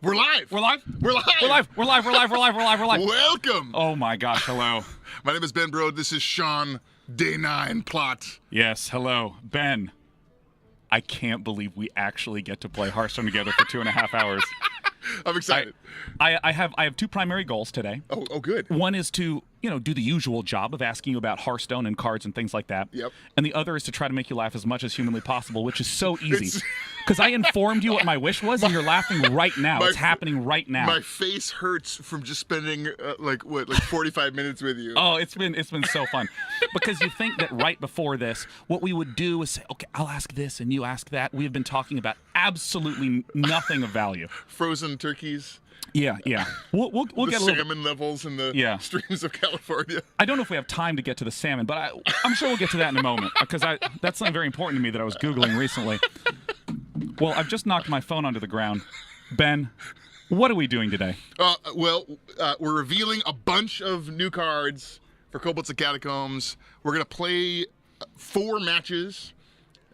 We're live. We're live? We're live. We're live. We're live. We're live. We're live. We're live. We're live. Welcome. Oh my gosh, hello. My name is Ben Brode. This is Sean, Day 9 Plot. Yes, hello. Ben, I can't believe we actually get to play Hearthstone together for 2.5 hours. I'm excited. I have two primary goals today. Oh, good. One is to, do the usual job of asking you about Hearthstone and cards and things like that. Yep. And the other is to try to make you laugh as much as humanly possible, which is so easy. Because I informed you what my wish was, and you're laughing right now. It's happening right now. My face hurts from just spending, 45 minutes with you. Oh, it's been so fun. Because you think that right before this, what we would do is say, okay, I'll ask this and you ask that. We have been talking about absolutely nothing of value. Frozen turkeys. Yeah. We'll get a little salmon levels in the streams of California. I don't know if we have time to get to the salmon, but I'm sure we'll get to that in a moment, because that's something very important to me that I was Googling recently. Well, I've just knocked my phone onto the ground. Ben, what are we doing today? We're revealing a bunch of new cards for Kobolds and Catacombs. We're going to play 4 matches,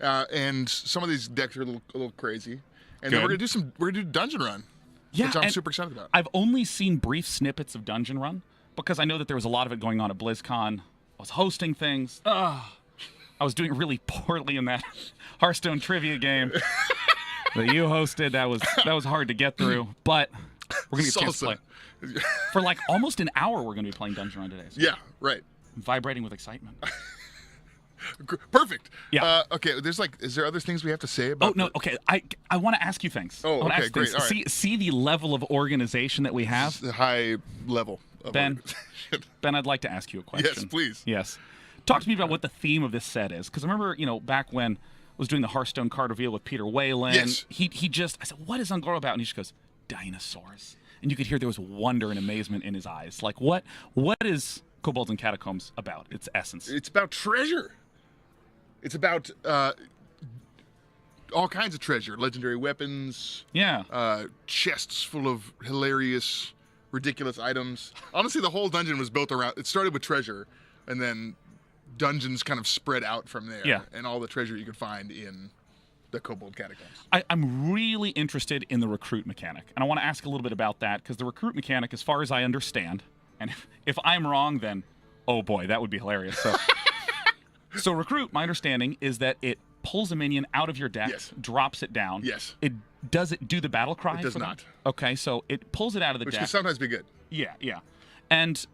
and some of these decks are a little crazy. And then we're going to do Dungeon Run. Yeah, which I'm super excited about. I've only seen brief snippets of Dungeon Run because I know that there was a lot of it going on at BlizzCon. I was hosting things. I was doing really poorly in that Hearthstone trivia game that you hosted. That was hard to get through, but we're gonna get a chance to play. For like almost an hour, we're gonna be playing Dungeon Run today. So yeah, right. I'm vibrating with excitement. Perfect. Yeah. Okay. Is there other things we have to say about? Oh no. Okay. I want to ask you things. Oh, okay. Great. All right. See the level of organization that we have. The high level. Ben, I'd like to ask you a question. Yes, please. Yes. Talk to me about what the theme of this set is, because I remember, back when I was doing the Hearthstone card reveal with Peter Whalen. Yes. I said, "What is Ungoro about?" And he just goes, "Dinosaurs." And you could hear there was wonder and amazement in his eyes. Like, what is Kobolds and Catacombs about? Its essence. It's about treasure. It's about all kinds of treasure, legendary weapons. Yeah. Chests full of hilarious, ridiculous items. Honestly, the whole dungeon was built around. It started with treasure, and then dungeons kind of spread out from there. Yeah. And all the treasure you could find in the Kobold Catacombs. I'm really interested in the recruit mechanic, and I want to ask a little bit about that, because the recruit mechanic, as far as I understand, and if I'm wrong, then oh boy, that would be hilarious. So recruit, my understanding is that it pulls a minion out of your deck, drops it down. Yes. Does it do the battle cry? It does not. Okay, so it pulls it out of the Which deck. can sometimes be good. Yeah. And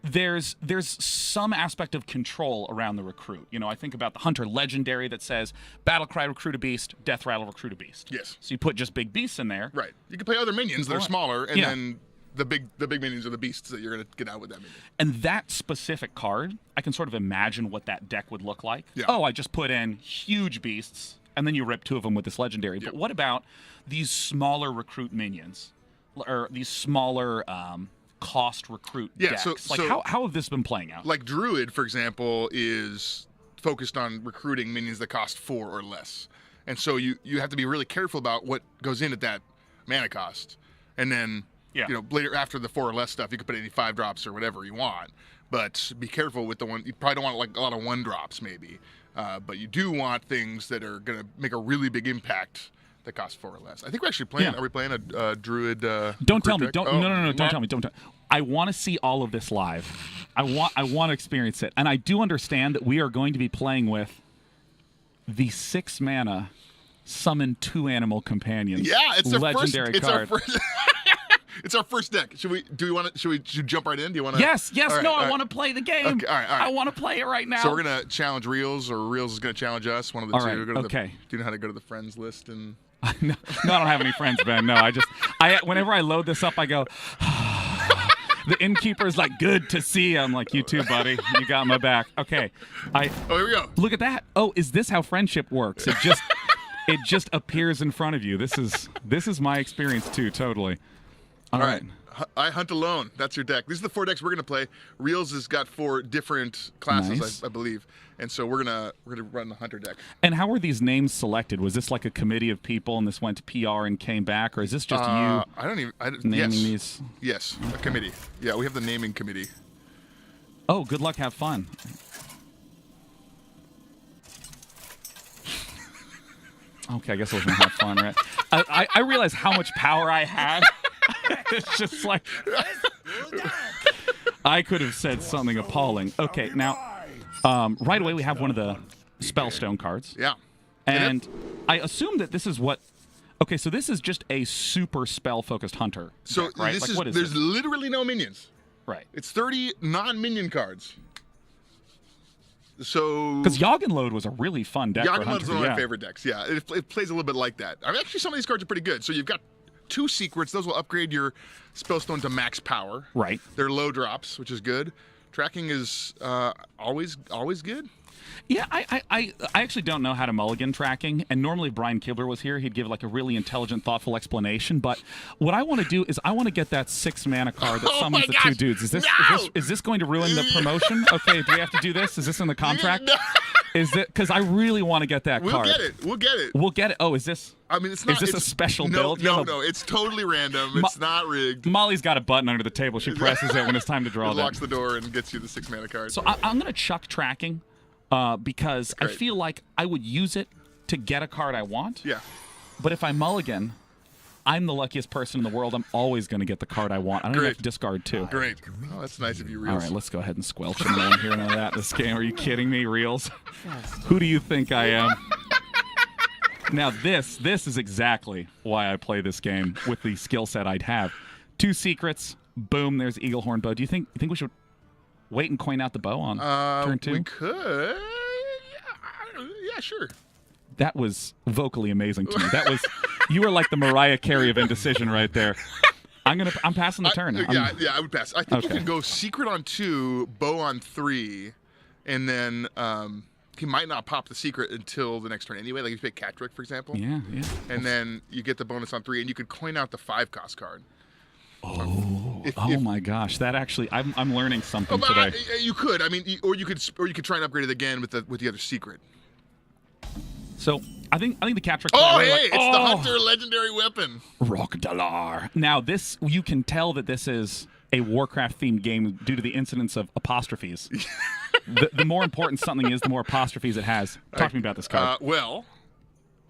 there's some aspect of control around the recruit. I think about the Hunter Legendary that says battle cry, recruit a beast, death rattle, recruit a beast. Yes. So you put just big beasts in there. Right. You can play other minions that are smaller, and then the big minions are the beasts that you're going to get out with that minion. And that specific card, I can sort of imagine what that deck would look like. Yeah. Oh, I just put in huge beasts, and then you rip 2 of them with this legendary. But what about these smaller recruit minions, or these smaller cost recruit decks? How have this been playing out? Like Druid, for example, is focused on recruiting minions that cost 4 or less. And so you have to be really careful about what goes in at that mana cost. And then later, after the 4 or less stuff, you can put any 5 drops or whatever you want. But be careful with the one. You probably don't want a lot of 1 drops, maybe. But you do want things that are going to make a really big impact that cost 4 or less. I think we're actually playing. Are we playing a Druid? Don't tell me. Deck? No. Don't tell me. Don't. I want to see all of this live. I want to experience it, and I do understand that we are going to be playing with the 6 mana summon 2 animal companions. Yeah, it's our legendary card. It's our first deck. Should we jump right in? Do you want to? Yes. Right, I want to play the game. Okay, all right. I want to play it right now. So we're gonna challenge Reels, or Reels is gonna challenge us. One of the two. Right, okay. Do you know how to go to the friends list and? No, I don't have any friends, Ben. No, whenever I load this up, I go. The innkeeper's like, "Good to see you." I'm like, "You too, buddy. You got my back." Okay. Here we go. Look at that. Oh, is this how friendship works? It just appears in front of you. This is my experience too, totally. All right. I hunt alone. That's your deck. These are the 4 decks we're gonna play. Reels has got 4 different classes, nice. I believe, and so we're gonna run the hunter deck. And how were these names selected? Was this like a committee of people, and this went to PR and came back, or is this just you? I naming these? Yes, a committee. Yeah, we have the naming committee. Oh, good luck. Have fun. Okay, I guess I was gonna have fun, right? I realize how much power I have. It's just like I could have said something appalling. Okay, now right away we have one of the Spellstone cards. Yeah. And I assume that this is what. Okay, so this is just a super spell-focused hunter. So deck, right? this like, what is there's this? literally no minions. Right. It's 30 non-minion cards. So Because Yoggenload was a really fun deck for Yoggenload's hunters. one of my favorite decks. Yeah, it plays a little bit like that. I mean, actually, some of these cards are pretty good. So you've got 2 secrets. Those will upgrade your Spellstone to max power. Right. They're low drops, which is good. Tracking is always good. Yeah, I actually don't know how to mulligan tracking, and normally if Brian Kibler was here, he'd give like a really intelligent, thoughtful explanation. But what I want to do is I want to get that 6 mana card that summons the 2 dudes. Is this going to ruin the promotion? Okay, do we have to do this? Is this in the contract? No. Is it because I really want to get that card? We'll get it. We'll get it. Oh, is this? I mean, it's not. Is this a special build? No. It's totally random. It's not rigged. Molly's got a button under the table. She presses it when it's time to draw. It locks the door and gets you the 6 mana card. So I'm going to chuck tracking. Because I feel like I would use it to get a card I want. Yeah. But if I mulligan, I'm the luckiest person in the world. I'm always going to get the card I want. I don't even have to discard 2. Great. Oh, that's nice of you, Reels. All right, let's go ahead and squelch him. I don't hear none of that in this game. Are you kidding me, Reels? Who do you think I am? Now, this is exactly why I play this game with the skill set I'd have. 2 secrets. Boom, there's Eaglehorn Bow. Do you think we should wait and coin out the bow on turn 2? We could. Yeah, sure. That was vocally amazing to me. That was you were like the Mariah Carey of indecision right there. I'm passing the turn. I would pass. I think you could go secret on 2, bow on 3, and then he might not pop the secret until the next turn anyway. Like if you pick Catrick, for example. Yeah. And then you get the bonus on 3, and you could coin out the 5-cost card. Oh my gosh! That actually, I'm learning something today. You could. I mean, or you could try and upgrade it again with the other secret. So I think the Catrick. Oh, hey! It's the Hunter legendary weapon. Rockdalar. Now this, you can tell that this is a Warcraft themed game due to the incidence of apostrophes. the more important something is, the more apostrophes it has. Talk to me about this card. Well,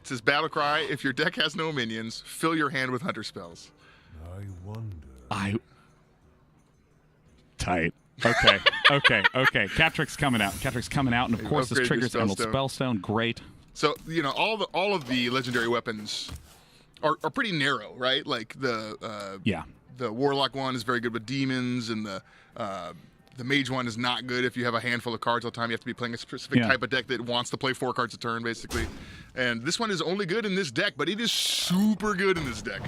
it says battle cry. If your deck has no minions, fill your hand with Hunter spells. Tight. Okay. Catrick's coming out, and of course this triggers Emerald Spellstone. Great. So all of the legendary weapons are pretty narrow, right? Like the Warlock one is very good with demons, and the Mage one is not good if you have a handful of cards all the time. You have to be playing a specific type of deck that wants to play 4 cards a turn, basically. And this one is only good in this deck, but it is super good in this deck.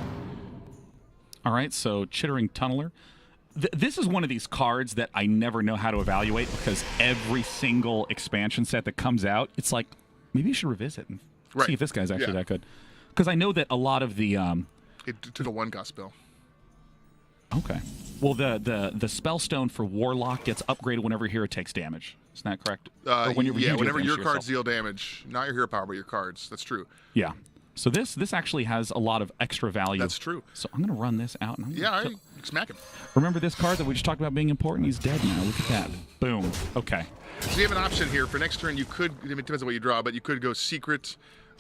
All right, so Chittering Tunneler. This is one of these cards that I never know how to evaluate because every single expansion set that comes out, it's like, maybe you should revisit and see if this guy's actually that good. Because I know that a lot of the... it took a 1-cost spell. Okay. Well, the Spellstone for Warlock gets upgraded whenever your hero takes damage. Isn't that correct? Whenever your cards deal damage. Not your hero power, but your cards. That's true. Yeah. So this actually has a lot of extra value. That's true. So I'm going to run this out. And smack him. Remember this card that we just talked about being important? He's dead now. Look at that. Boom. Okay. So you have an option here. For next turn, you could, it depends on what you draw, but you could go Secret,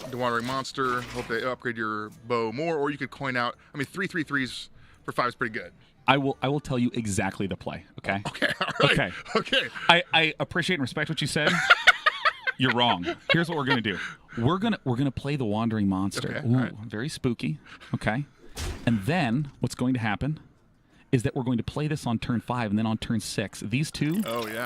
the Wandering Monster, hope they upgrade your bow more, or you could coin out, 3/3/3s for 5 is pretty good. I will tell you exactly the play, okay? Okay, all right. Okay. I appreciate and respect what you said. You're wrong. Here's what we're gonna do. We're gonna play the Wandering Monster. Okay, Ooh, right. Very spooky. Okay. And then what's going to happen is that we're going to play this on turn 5 and then on turn 6. These two,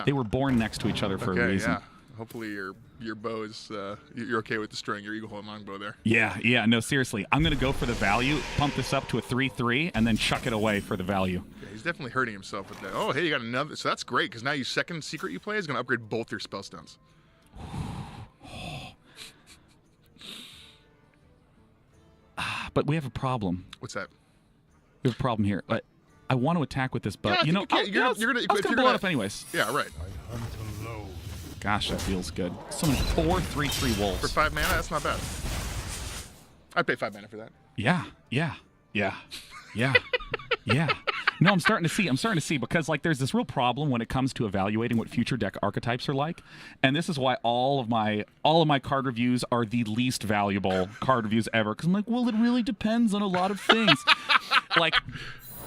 they were born next to each other for a reason. Yeah. Hopefully your bow is you're okay with the string, your Eaglehorn longbow there. Yeah. No, seriously. I'm gonna go for the value, pump this up to a 3/3, and then chuck it away for the value. Yeah, he's definitely hurting himself with that. Oh, hey, you got another. So that's great because now your second secret you play is gonna upgrade both your spellstones. But we have a problem. What's that? We have a problem here. I want to attack with this bow. Yeah, I was gonna blow it up anyways. Yeah, right. Gosh, that feels good. Summon 4 3/3 wolves. For 5 mana, that's not bad. I'd pay 5 mana for that. Yeah. No, I'm starting to see because like there's this real problem when it comes to evaluating what future deck archetypes are like, and this is why all of my card reviews are the least valuable card reviews ever. Because I'm like, well, it really depends on a lot of things. Like,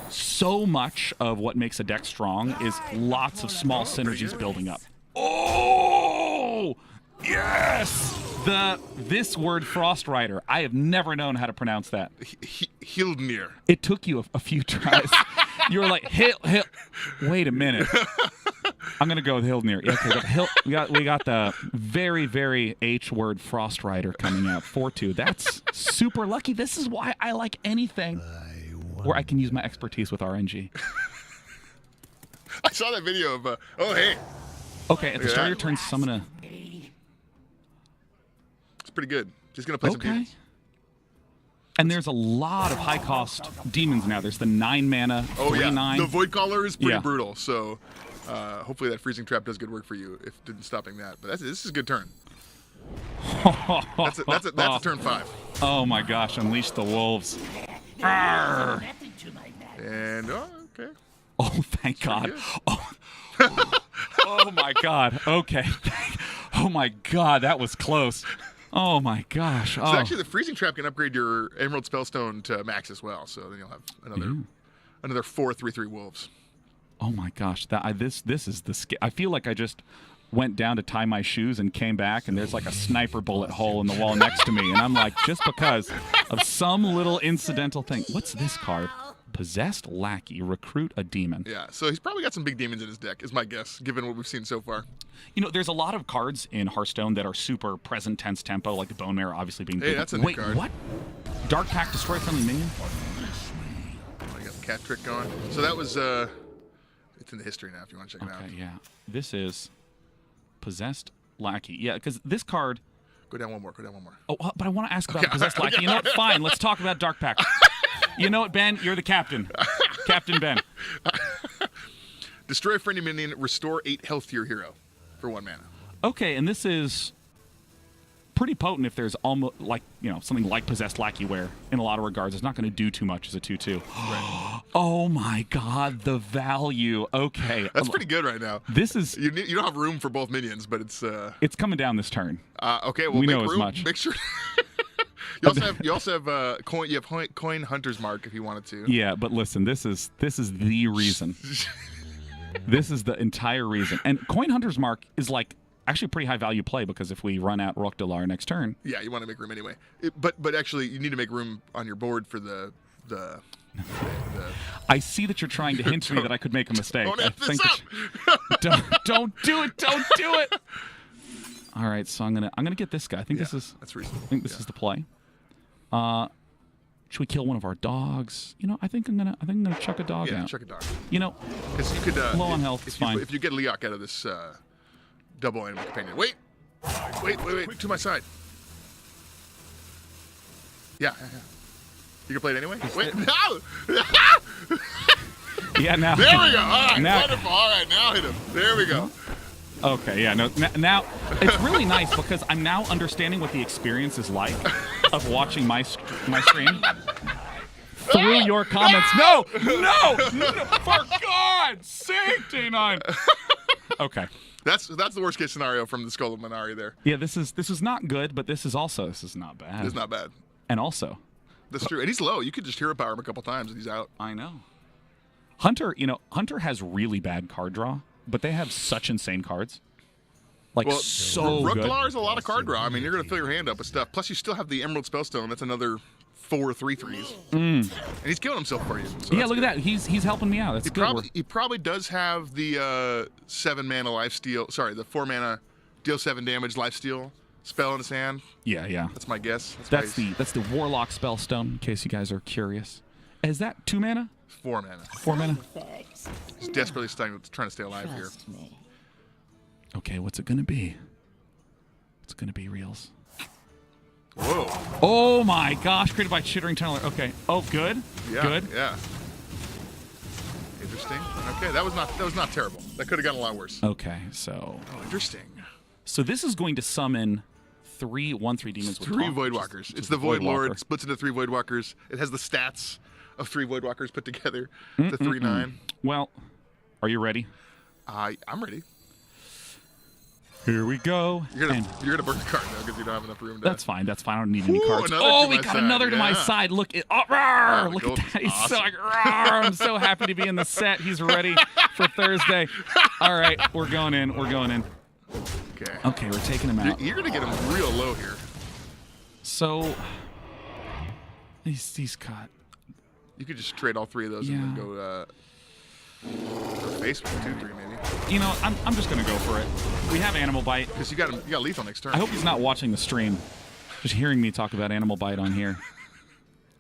so much of what makes a deck strong is lots of small synergies building up. Oh, yes! This word Frost Rider, I have never known how to pronounce that. Hildnir. It took you a few tries. You were like, Hill. Wait a minute. I'm gonna go with Hildnir. Yeah, okay, we got the very, very H word Frost Rider coming out 4-2. That's super lucky. This is why I like anything where I can use my expertise with RNG. I saw that video of oh hey. Okay, at the start of your turn, summon a. It's pretty good. Just gonna play some demons. And there's a lot of high-cost demons now. There's the 9 mana, 3/9. The Void Caller is pretty brutal. So hopefully that freezing trap does good work for you if didn't stopping that. But this is a good turn. That's a turn 5. Oh my gosh! Unleash the wolves. Arr! And okay. Oh, thank God. Oh my God. Okay. Oh my God, that was close. Oh my gosh. So actually, the freezing trap can upgrade your Emerald Spellstone to max as well. So then you'll have another 4 3/3 wolves. Oh my gosh. This is the. I feel like I just went down to tie my shoes and came back, and there's like a sniper bullet hole in the wall next to me, and I'm like, just because of some little incidental thing. What's this card? Possessed Lackey. Recruit a demon. Yeah, so he's probably got some big demons in his deck, is my guess, given what we've seen so far. You know, there's a lot of cards in Hearthstone that are super present tense tempo, like the Bone Marrow obviously being big. Hey, that's a new card. What? Dark Pact, destroy friendly minion? I got the cat trick going. So that was, it's in the history now if you want to check it out. Okay, yeah. This is Possessed Lackey. Yeah, because this card... Go down one more. Oh, but I want to ask about Possessed Lackey. You know what? Fine, let's talk about Dark Pact. You know what, Ben? You're the captain. Captain Ben. Destroy a friendly minion, restore 8 health to your hero for 1 mana. Okay, and this is pretty potent if there's almost like, you know, something like Possessed Lackey where in a lot of regards it's not going to do too much as a 2/2. Right. Oh my God, the value. Okay. That's pretty good right now. This is you don't have room for both minions, but it's coming down this turn. Okay, well we make know room. as much. Make sure You also have coin. You have coin hunter's mark if you wanted to. Yeah, but listen, this is the reason. This is the entire reason. And coin hunter's mark is like actually a pretty high value play because if we run out Rock Delar next turn. Yeah, you want to make room anyway. But actually, you need to make room on your board for the I see that you're trying to hint to me that I could make a mistake. Don't F this up. Don't do it. Don't do it. All right, so I'm gonna get this guy. I think that's reasonable. I think this is the play. Should we kill one of our dogs? You know, I think I'm gonna chuck a dog out. Yeah, chuck a dog. You know, because you could low on health. It's fine. If you get Leok out of this double animal companion, wait, to my side. Yeah. You can play it anyway. Wait, no. Yeah, now. There we go. All right, wonderful. All right, now hit him. There we go. Okay, yeah, no, now it's really nice because I'm now understanding what the experience is like of watching my stream through your comments. No, for God's sake, T9. Okay. That's the worst case scenario from the Skull of Minari there. Yeah, this is not good, but this is not bad. It's not bad. And also, that's true. And he's low. You could just hero power him a couple times and he's out. I know. Hunter has really bad card draw. But they have such insane cards. Like, so good. Rooklar is a lot of card draw. I mean, you're going to fill your hand up with stuff. Plus, you still have the Emerald Spellstone. That's another 4 3/3s. And he's killing himself for you. So yeah, look at that. He's helping me out. That's good. He probably does have the 7 mana lifesteal. Sorry, the 4 mana deal 7 damage lifesteal spell in his hand. Yeah. That's my guess. That's the Warlock Spellstone, in case you guys are curious. Is that 2 mana? 4 mana. 4 mana? He's desperately trying to stay alive here. Okay, what's it going to be? It's going to be Reels. Whoa. Oh my gosh, created by Chittering Tunneler. Okay. Oh, good. Yeah, good. Yeah. Interesting. Okay, that was not terrible. That could have gotten a lot worse. Okay, so. Oh, interesting. So this is going to summon 3 1/3 demons with 3 Voidwalkers. It's the Void Lord. Splits into 3 Voidwalkers. It has the stats of 3 Voidwalkers put together to 3/9. Well, are you ready? I'm ready. Here we go. You're gonna burn the card though because you don't have enough room. That's fine. That's fine. I don't need any cards. We got another to my side. Look at look at that. He's awesome. so like, I'm so happy to be in the set. He's ready for Thursday. All right, we're going in. Okay, we're taking him out. You're gonna get him real low here. So he's caught. You could just trade all 3 of those and then go face with 2-3 maybe. You know, I'm just gonna go for it. We have Animal Bite. Because you got lethal next turn. I hope he's not watching the stream, just hearing me talk about Animal Bite on here.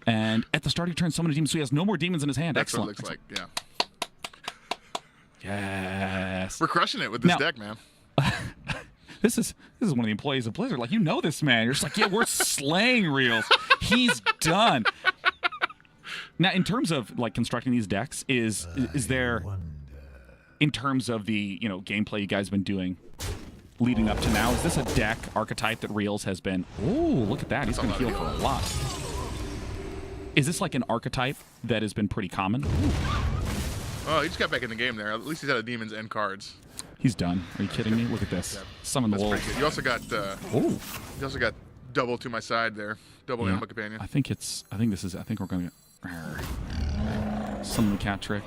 And at the start of your turn, summon a demon, so he has no more demons in his hand. That's Excellent. what it looks like. Yeah. Yes. We're crushing it with this deck, man. This is one of the employees of Blizzard. Like, you know this man. You're just like, yeah, we're slaying reels. He's done. Now, in terms of like constructing these decks, is there, in terms of the gameplay you guys have been doing leading up to now, is this a deck archetype that Reels has been? Oh, look at that! He's going to heal for a lot. Is this like an archetype that has been pretty common? Oh, he just got back in the game there. At least he's out of demons and cards. He's done. Are you kidding me? Look at this. Summon the wolf. You also got. You also got double to my side there. Double Animal Companion. I think we're going to summon the cat trick.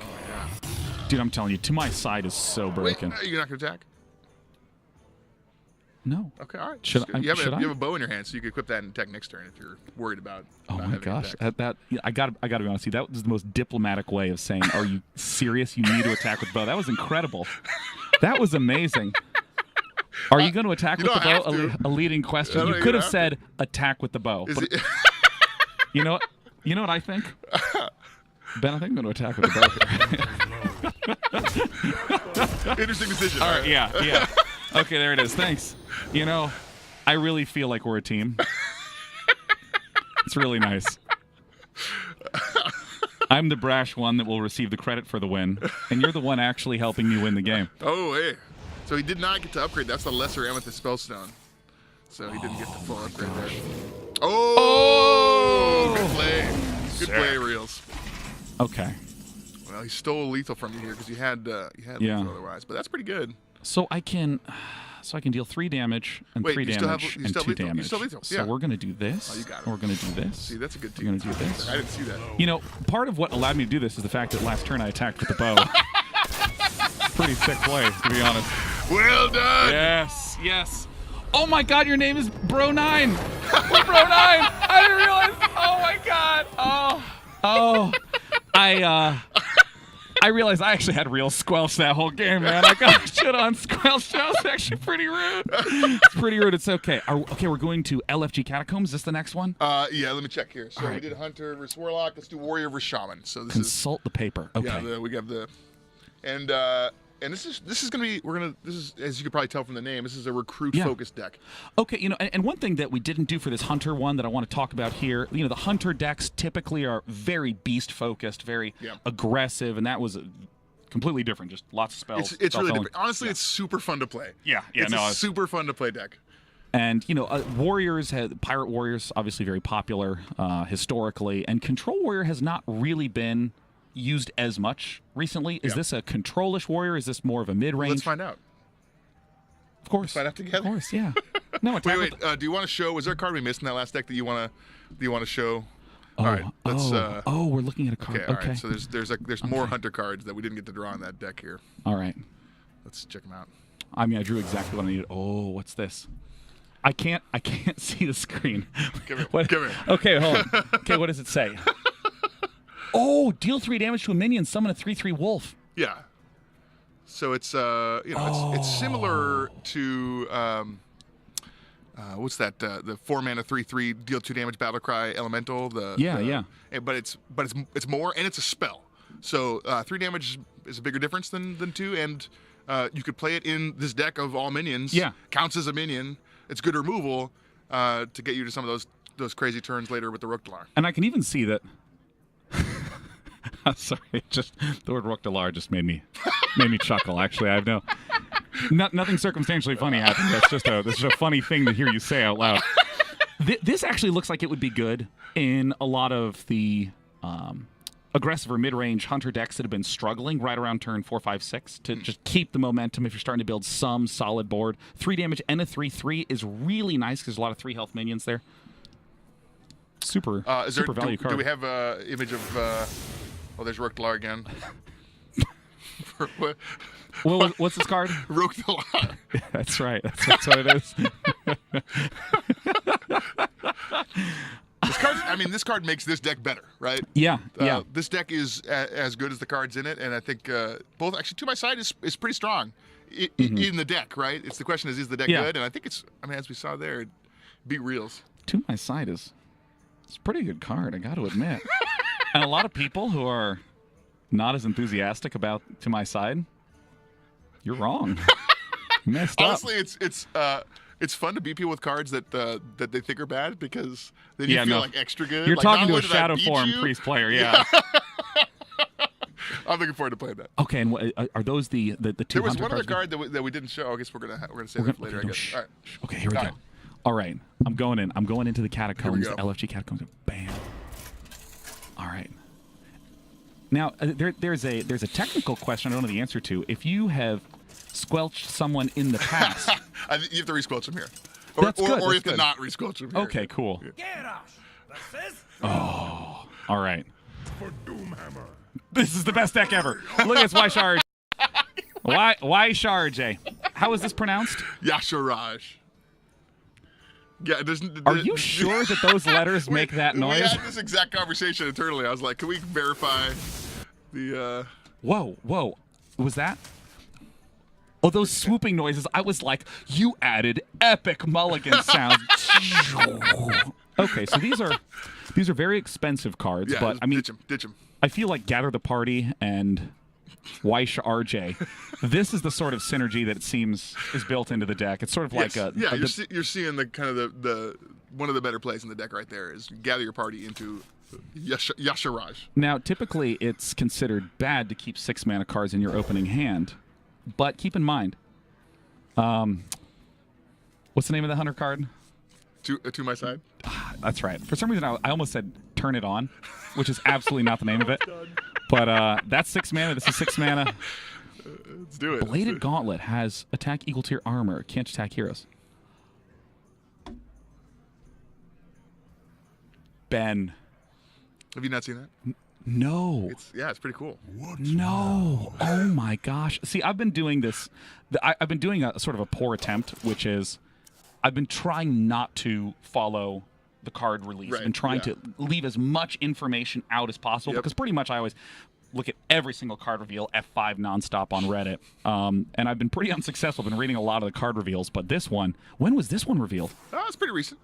Dude, I'm telling you, to my side is so broken. Wait, you're not going to attack? No. Okay, all right. Should I? You have a bow in your hand, so you can equip that and attack next turn if you're worried about. Oh my gosh, I got to be honest with you. That was the most diplomatic way of saying, "Are you serious? You need to attack with bow." That was incredible. That was amazing. Are you going to attack with the bow? A leading question. You could have said, "Attack with the bow." You know what? You know what I think? Ben, I think I'm going to attack with the bow here. Interesting decision. All right, yeah. Okay, there it is. Thanks. I really feel like we're a team. It's really nice. I'm the brash one that will receive the credit for the win, and you're the one actually helping me win the game. Oh, hey. So he did not get to upgrade. That's the lesser Amethyst Spellstone. So he didn't get the full upgrade there. Oh! Good play. Good play, Reels. Okay. Well, he stole lethal from you here because you had lethal otherwise, but that's pretty good. So I can deal 3 damage and 3 damage and 2 damage. You still lethal. So we're gonna do this. Oh, you got it. We're gonna do this. See, that's a good team. We're gonna do this. I didn't see that. Part of what allowed me to do this is the fact that last turn I attacked with the bow. Pretty sick play, to be honest. Well done. Yes. Oh my God, your name is Bro9. We're Bro9. I didn't realize. Oh my God. Oh. I realized I actually had real squelch that whole game, man. I got shit on squelch. That was actually pretty rude. It's pretty rude. It's okay. We're going to LFG Catacombs. Is this the next one? Yeah, let me check here. So we did Hunter versus Warlock. Let's do Warrior versus Shaman. So this Consult the paper. Okay. Yeah, we have and this is gonna be this is, as you could probably tell from the name, this is a recruit focused deck. Okay, and one thing that we didn't do for this Hunter one that I want to talk about here, the Hunter decks typically are very beast focused, very aggressive, and that was completely different. Just lots of spells. It's really different. Honestly, it's super fun to play. It's super fun to play deck. And Pirate Warriors obviously very popular historically, and Control Warrior has not really been used as much recently. Is this a control-ish warrior? Is this more of a mid-range? Let's find out. Of course. Let's find out together. Of course, yeah. No, wait. Do you want to show? Was there a card we missed in that last deck that you want to show? All right. Let's. We're looking at a card. Okay. All right. So there's more Hunter cards that we didn't get to draw on that deck here. All right. Let's check them out. I drew exactly what I needed. Oh, what's this? I can't see the screen. Come here. Okay, hold on. Okay, what does it say? Oh, deal 3 damage to a minion, summon a 3/3 wolf. Yeah. So it's it's similar to what's that? The 4-mana 3/3 deal 2 damage battle cry elemental. But it's more, and it's a spell. So 3 damage is a bigger difference than 2, and you could play it in this deck of all minions. Yeah. Counts as a minion. It's good removal to get you to some of those crazy turns later with the Rookdalar. And I can even see that. Sorry, just the word Rookdalar just made me chuckle. Actually, I have nothing circumstantially funny happened. That's just a funny thing to hear you say out loud. This actually looks like it would be good in a lot of the aggressive or mid-range hunter decks that have been struggling right around turn 4, 5, 6 to just keep the momentum if you're starting to build some solid board. 3 damage and a 3/3 is really nice because there's a lot of 3 health minions there. Super value card. Do we have an image of... oh, there's Rooktalar again. What's this card? Rooktalar. That's right. That's what it is. This card makes this deck better, right? Yeah. This deck is as good as the cards in it, and I think both actually to my side is pretty strong in the deck, right? It's the question is the deck good? And I think it's. I mean, as we saw there, beat Reels. To my side it's a pretty good card, I got to admit. And a lot of people who are not as enthusiastic about To My Side, you're wrong. You messed up. Honestly, it's fun to beat people with cards that they think are bad because then you feel like extra good. You're like, talking to a Shadow Form Priest player, yeah. I'm looking forward to playing that. Okay, and are those the two? There was one cards other card that we didn't show. I guess we're gonna save it later. I guess. All right. Okay, here we go. All right, I'm going in. I'm going into the Catacombs, the LFG Catacombs. Bam. All right. Now there's a technical question I don't know the answer to. If you have squelched someone in the past, you have to resquelch them here. That's good. Or you have to not resquelch them here. Okay, cool. Yeah. Oh, all right. This is the best deck ever. Look at this Y-Charge. Y-Charge. How is this pronounced? Yasharaj. Yeah, are you sure that those letters make that noise? We had this exact conversation internally. I was like, can we verify the... Whoa. Was that... Oh, those swooping noises. I was like, you added epic mulligan sounds. Okay, so these are very expensive cards, but I mean... Ditch them. I feel like Gather the Party and Weisha RJ. This is the sort of synergy that it seems is built into the deck. It's sort of like a... Yeah, you're seeing the kind of the one of the better plays in the deck right there is Gather your party into Yasharaj. Now, typically, it's considered bad to keep 6 mana cards in your opening hand, but keep in mind, what's the name of the hunter card? To My Side? That's right. For some reason, I almost said Turn It On, which is absolutely not the name of it. But that's 6 mana. This is 6 mana. Let's do it. Bladed Gauntlet has attack equal to your armor. Can't attack heroes. Ben. Have you not seen that? No. It's pretty cool. No. Oh, my gosh. See, I've been doing this. I've been doing a sort of a poor attempt, which is I've been trying not to follow the card release. I've been trying to leave as much information out as possible because pretty much I always look at every single card reveal F5 nonstop on Reddit. And I've been pretty unsuccessful. I've been reading a lot of the card reveals, but this one, when was this one revealed? Oh, it's pretty recent.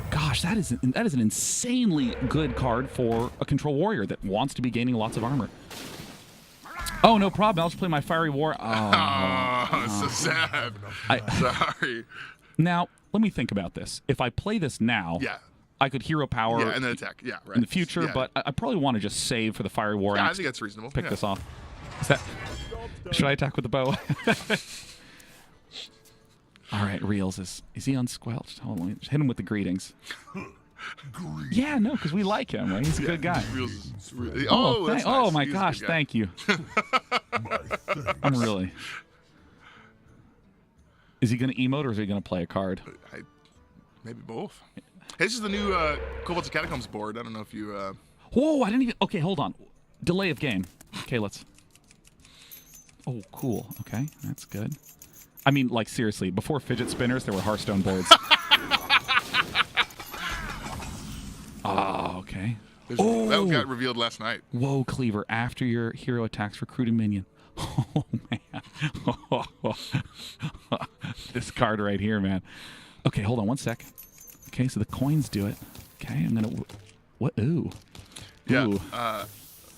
Gosh, that is an insanely good card for a control warrior that wants to be gaining lots of armor. Oh, no problem. I'll just play my Fiery War. Oh, so sad. Sorry. Now, let me think about this. If I play this now, I could hero power and then attack. Yeah, right. in the future, but I probably want to just save for the Fiery War. Yeah, I think that's reasonable. Pick this off. Should I attack with the bow? All right, Reels. Is he unsquelched? Hold on, let me just hit him with the greetings. Yeah, no, because we like him, right? He's a good guy. Really, that's nice. Oh my He's gosh, thank you. I'm really... Is he going to emote or is he going to play a card? Maybe both. Hey, this is the new Kobolds and Catacombs board. I don't know if you... Whoa, I didn't even... Okay, hold on. Delay of game. Okay, let's... Oh, cool. Okay, that's good. I mean, like, seriously, before fidget spinners, there were Hearthstone boards. Oh, okay. That got revealed last night. Whoa, Cleaver. After your hero attacks, recruit a minion. Oh, man. This card right here, man. Okay, hold on one sec. Okay, so the coins do it. Okay, I'm going to... What? Ooh. Yeah. Ooh.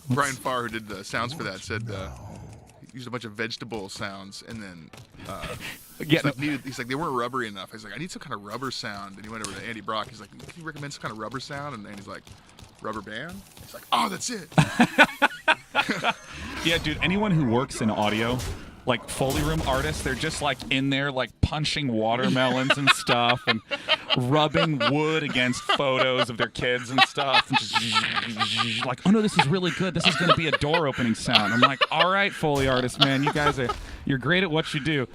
Brian Farr, who did the sounds for that, said he used a bunch of vegetable sounds, and then he's like, they weren't rubbery enough. He's like, I need some kind of rubber sound. And he went over to Andy Brock. He's like, can you recommend some kind of rubber sound? And Andy's like, rubber band? He's like, oh, that's it. Yeah, dude, anyone who works in audio, like Foley room artists, they're just like in there like punching watermelons and stuff. And rubbing wood against photos of their kids and stuff. And just like, oh no, this is really good. This is going to be a door opening sound. I'm like, all right, Foley artists, man, you guys you're great at what you do.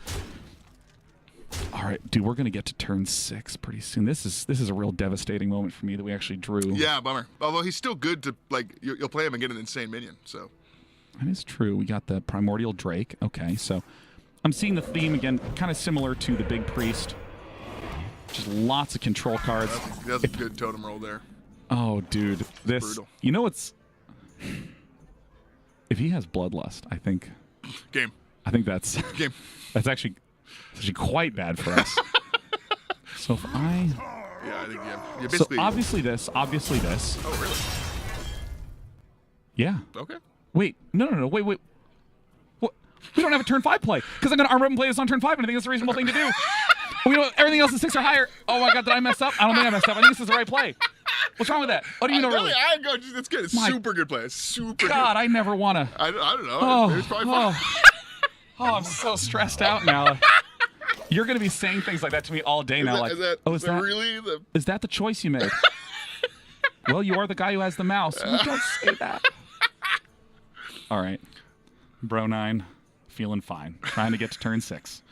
All right, dude, we're going to get to turn 6 pretty soon. This is a real devastating moment for me that we actually drew. Yeah, bummer. Although he's still good to, like, you'll play him and get an insane minion, so. That is true. We got the Primordial Drake. Okay, so I'm seeing the theme again, kind of similar to the Big Priest. Just lots of control cards. That's a good totem roll there. Oh, dude. This, brutal. you know what's... If he has Bloodlust, I think... Game. I think that's... Game. That's actually quite bad for us. So if I... Yeah, I think, yeah. So obviously this. Oh, really? Yeah. Okay. Wait. No. Wait. What? We don't have a turn 5 play because I'm going to arm rip and play this on turn 5, and I think that's a reasonable thing to do. We don't. Everything else is 6 or higher. Oh my God, did I mess up? I don't think I messed up. I think this is the right play. What's wrong with that? What do you know, really? That's good. It's super good play. It's super God, good. I never want to. I don't know. It's probably fun. I'm so stressed out now. You're going to be saying things like that to me all day now. Is that really the... Is that the choice you made? Well, you are the guy who has the mouse. You don't say that. All right. Bro 9, feeling fine. Trying to get to turn 6.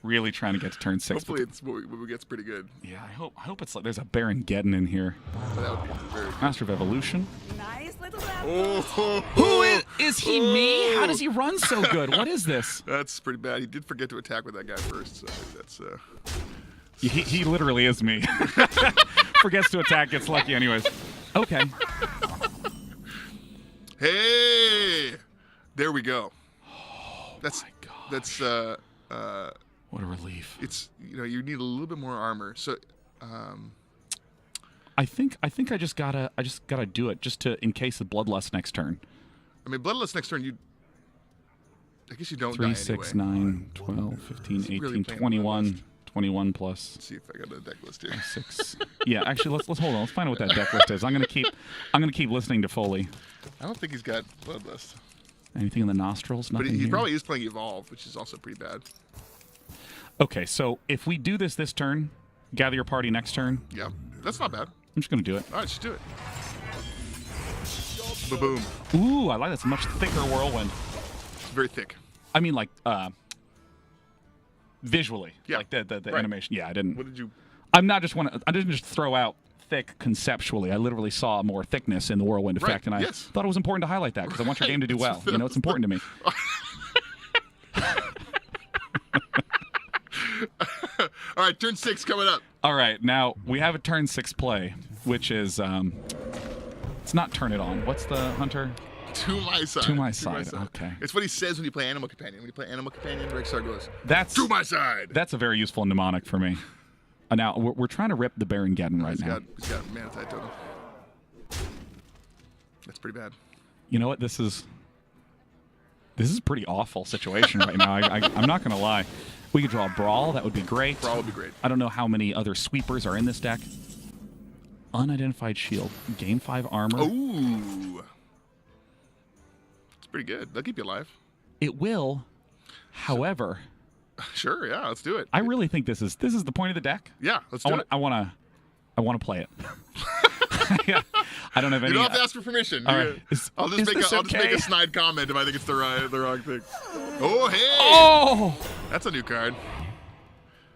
Really trying to get to turn 6. Hopefully it's what gets pretty good. Yeah, I hope it's like there's a Baron Geddon in here. That would be very good. Master of Evolution. Nice little Who is he me? How does he run so good? What is this? That's pretty bad. He did forget to attack with that guy first, so that's He literally is me. Forgets to attack, gets lucky anyways. Okay. Hey! There we go. Oh, that's my gosh. That's what a relief. It's you need a little bit more armor. So I think I just gotta do it just to in case of Bloodlust next turn. I mean, Bloodlust next turn I guess you don't 3, die 6, anyway. 9, 12, 15, 18, really playing 21. 21 plus. Let's see if I got a deck list here. 6. Yeah, actually, let's hold on. Let's find out what that deck list is. I'm gonna keep listening to Foley. I don't think he's got Bloodlust. Anything in the nostrils? Nothing But he here? probably is playing Evolve, which is also pretty bad. Okay, so if we do this turn, gather your party next turn. Yeah, that's not bad. I'm just gonna do it. All right, just do it. Ba-boom. Ooh, I like that. It's a much thicker whirlwind. It's very thick. I mean, like visually. Yeah. Like the Right. animation. Yeah, I didn't. What did you? I didn't just throw out thick conceptually. I literally saw more thickness in the whirlwind effect, and I thought it was important to highlight that because I want your game to do well. You know, it's important to me. All right, turn 6 coming up. All right, now we have a turn 6 play, which is it's not turn it on. What's the hunter? To my side. To my side. Okay. It's what he says when you play Animal Companion. When you play Animal Companion, Rexar goes, That's to my side. That's a very useful mnemonic for me. Now we're trying to rip the Baron Geddon right now. He's got Manatite Totem. That's pretty bad. You know what? This is a pretty awful situation right now. I'm not gonna lie. We could draw a Brawl. That would be great. Brawl would be great. I don't know how many other sweepers are in this deck. Unidentified Shield. Game 5 armor. Ooh. It's pretty good. They'll keep you alive. It will. However, Sure, yeah, let's do it. I really think this is the point of the deck. Yeah, let's do it. I want to play it. Yeah, I don't have any. You don't have to ask for permission. All right. I'll just make a snide comment if I think it's the wrong thing. Oh, hey! Oh! That's a new card.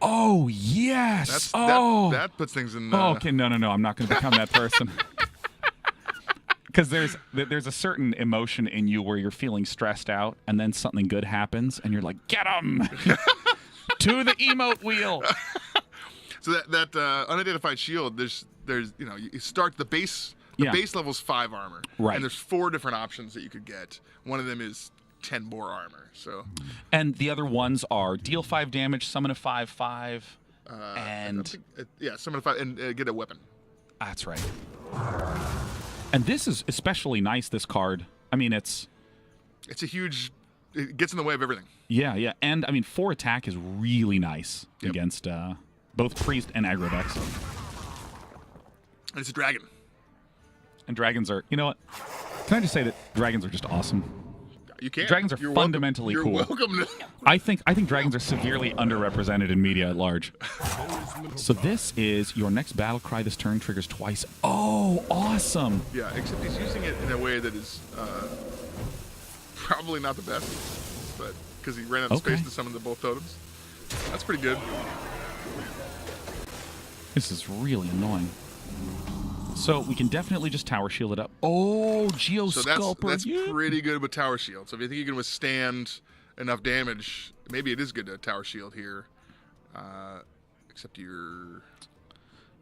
Oh, yes! That puts things in... okay, no. I'm not going to become that person. Because there's a certain emotion in you where you're feeling stressed out, and then something good happens, and you're like, get him! To the emote wheel! So that unidentified shield, there's you start the base... The base level's 5 armor. Right. And there's 4 different options that you could get. One of them is 10 more armor. So. And the other ones are deal 5 damage, summon a 5/5, and summon a 5 and get a weapon. That's right. And this is especially nice. This card. I mean, it's a huge. It gets in the way of everything. Yeah, and I mean, 4 attack is really nice against both priest and aggro decks. And it's a dragon. And dragons are, you know what? Can I just say that dragons are just awesome? You can. Dragons are fundamentally cool. You're welcome to. I think dragons are severely underrepresented in media at large. So this is your next battle cry. This turn triggers twice. Oh, awesome! Yeah, except he's using it in a way that is probably not the best, but because he ran out of space to summon the both totems. That's pretty good. This is really annoying. So we can definitely just tower shield it up. Oh, Geosculptor. So that's pretty good with tower shield. So if you think you can withstand enough damage, maybe it is good to tower shield here. Except you're.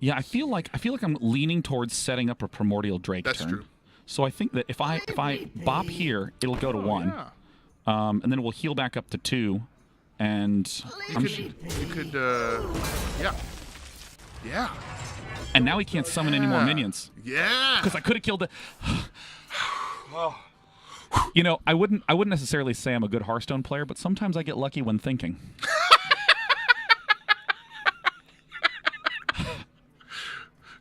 Yeah, I feel like I'm leaning towards setting up a Primordial Drake turn. That's true. So I think that if I bop here, it'll go to 1, and then it will heal back up to 2, and you could yeah. And now he can't summon any more minions. Yeah. Because I could have killed the. You know, I wouldn't necessarily say I'm a good Hearthstone player, but sometimes I get lucky when thinking.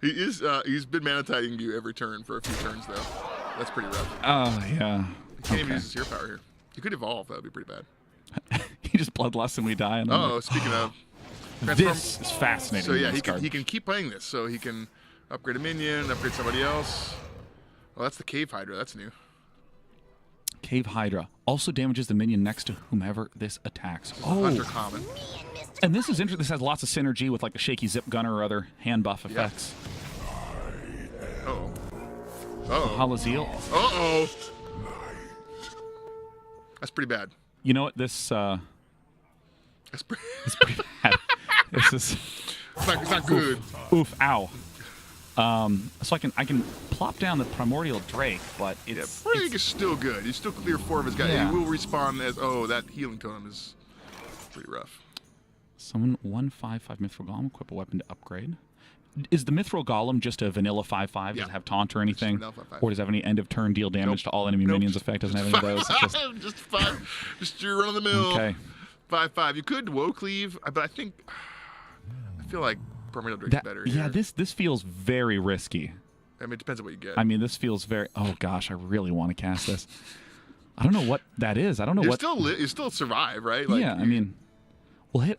He's been mana-tiding you every turn for a few turns though. That's pretty rough. Oh yeah. You can't even use his hero power here. You could evolve. That would be pretty bad. He just bloodlusts and we die. And speaking of. This is fascinating. So yeah, he can keep playing this. So he can upgrade a minion, upgrade somebody else. Well, that's the Cave Hydra. That's new. Cave Hydra also damages the minion next to whomever this attacks. Oh, Undercommon. And this is interesting. This has lots of synergy with like the shaky zip gunner or other hand buff effects. Uh-oh. Uh-oh. Halazeal. Uh-oh. That's pretty bad. You know what? This That's pretty. is pretty bad. This is. It's not good. Oof! Ow. So I can plop down the Primordial Drake, but it's. Yeah, Drake is still good. You still clear 4 of his guys. Yeah. He will respawn as that healing totem is pretty rough. Summon 1/5/5 Mithril Golem. Equip a weapon to upgrade. Is the Mithril Golem just a vanilla 5/5? Does it have taunt or anything? Or does it have any end of turn deal damage to all enemy minions effect? Doesn't have any of those. It's just 5. Just your run of the mill. Okay. 5/5. You could woe cleave, but I feel like Primordial Drake's better. Yeah, here. this feels very risky. I mean, it depends on what you get. I mean, this feels very. Oh gosh, I really want to cast this. I don't know what that is. I don't know what. You still survive, right? Like, yeah, I mean, well,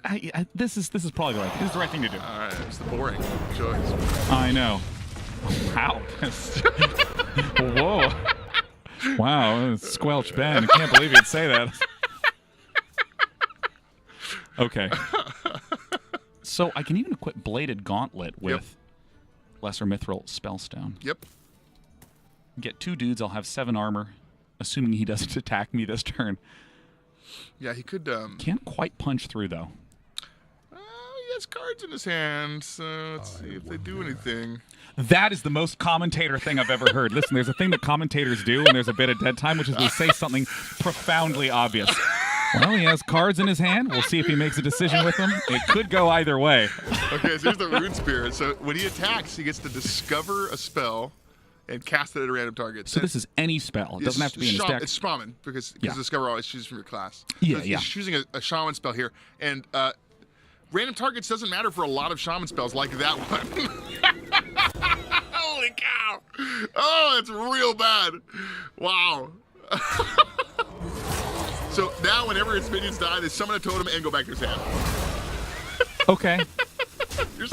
this is probably this is the right thing to do. All right, it's the boring choice. I know. Wow. Whoa. Wow, Squelch Ben. I can't believe you'd say that. Okay. So I can even equip Bladed Gauntlet with Lesser Mithril Spellstone. Yep. Get 2 dudes. I'll have 7 armor, assuming he doesn't attack me this turn. Yeah, he could. Can't quite punch through though. He has cards in his hand, so let's see if they do anything. That is the most commentator thing I've ever heard. Listen, there's a thing that commentators do when there's a bit of dead time, which is they say something profoundly obvious. Well, he has cards in his hand. We'll see if he makes a decision with them. It could go either way. Okay, so here's the Rune Spirit. So when he attacks, he gets to discover a spell and cast it at a random target. So this is any spell. It doesn't have to be in his deck. It's Shaman, because Discover always chooses from your class. Yeah, so he's choosing a Shaman spell here. And random targets doesn't matter for a lot of Shaman spells like that one. Holy cow! Oh, it's real bad. Wow. So now whenever its minions die, they summon a totem and go back to his hand. Okay. You're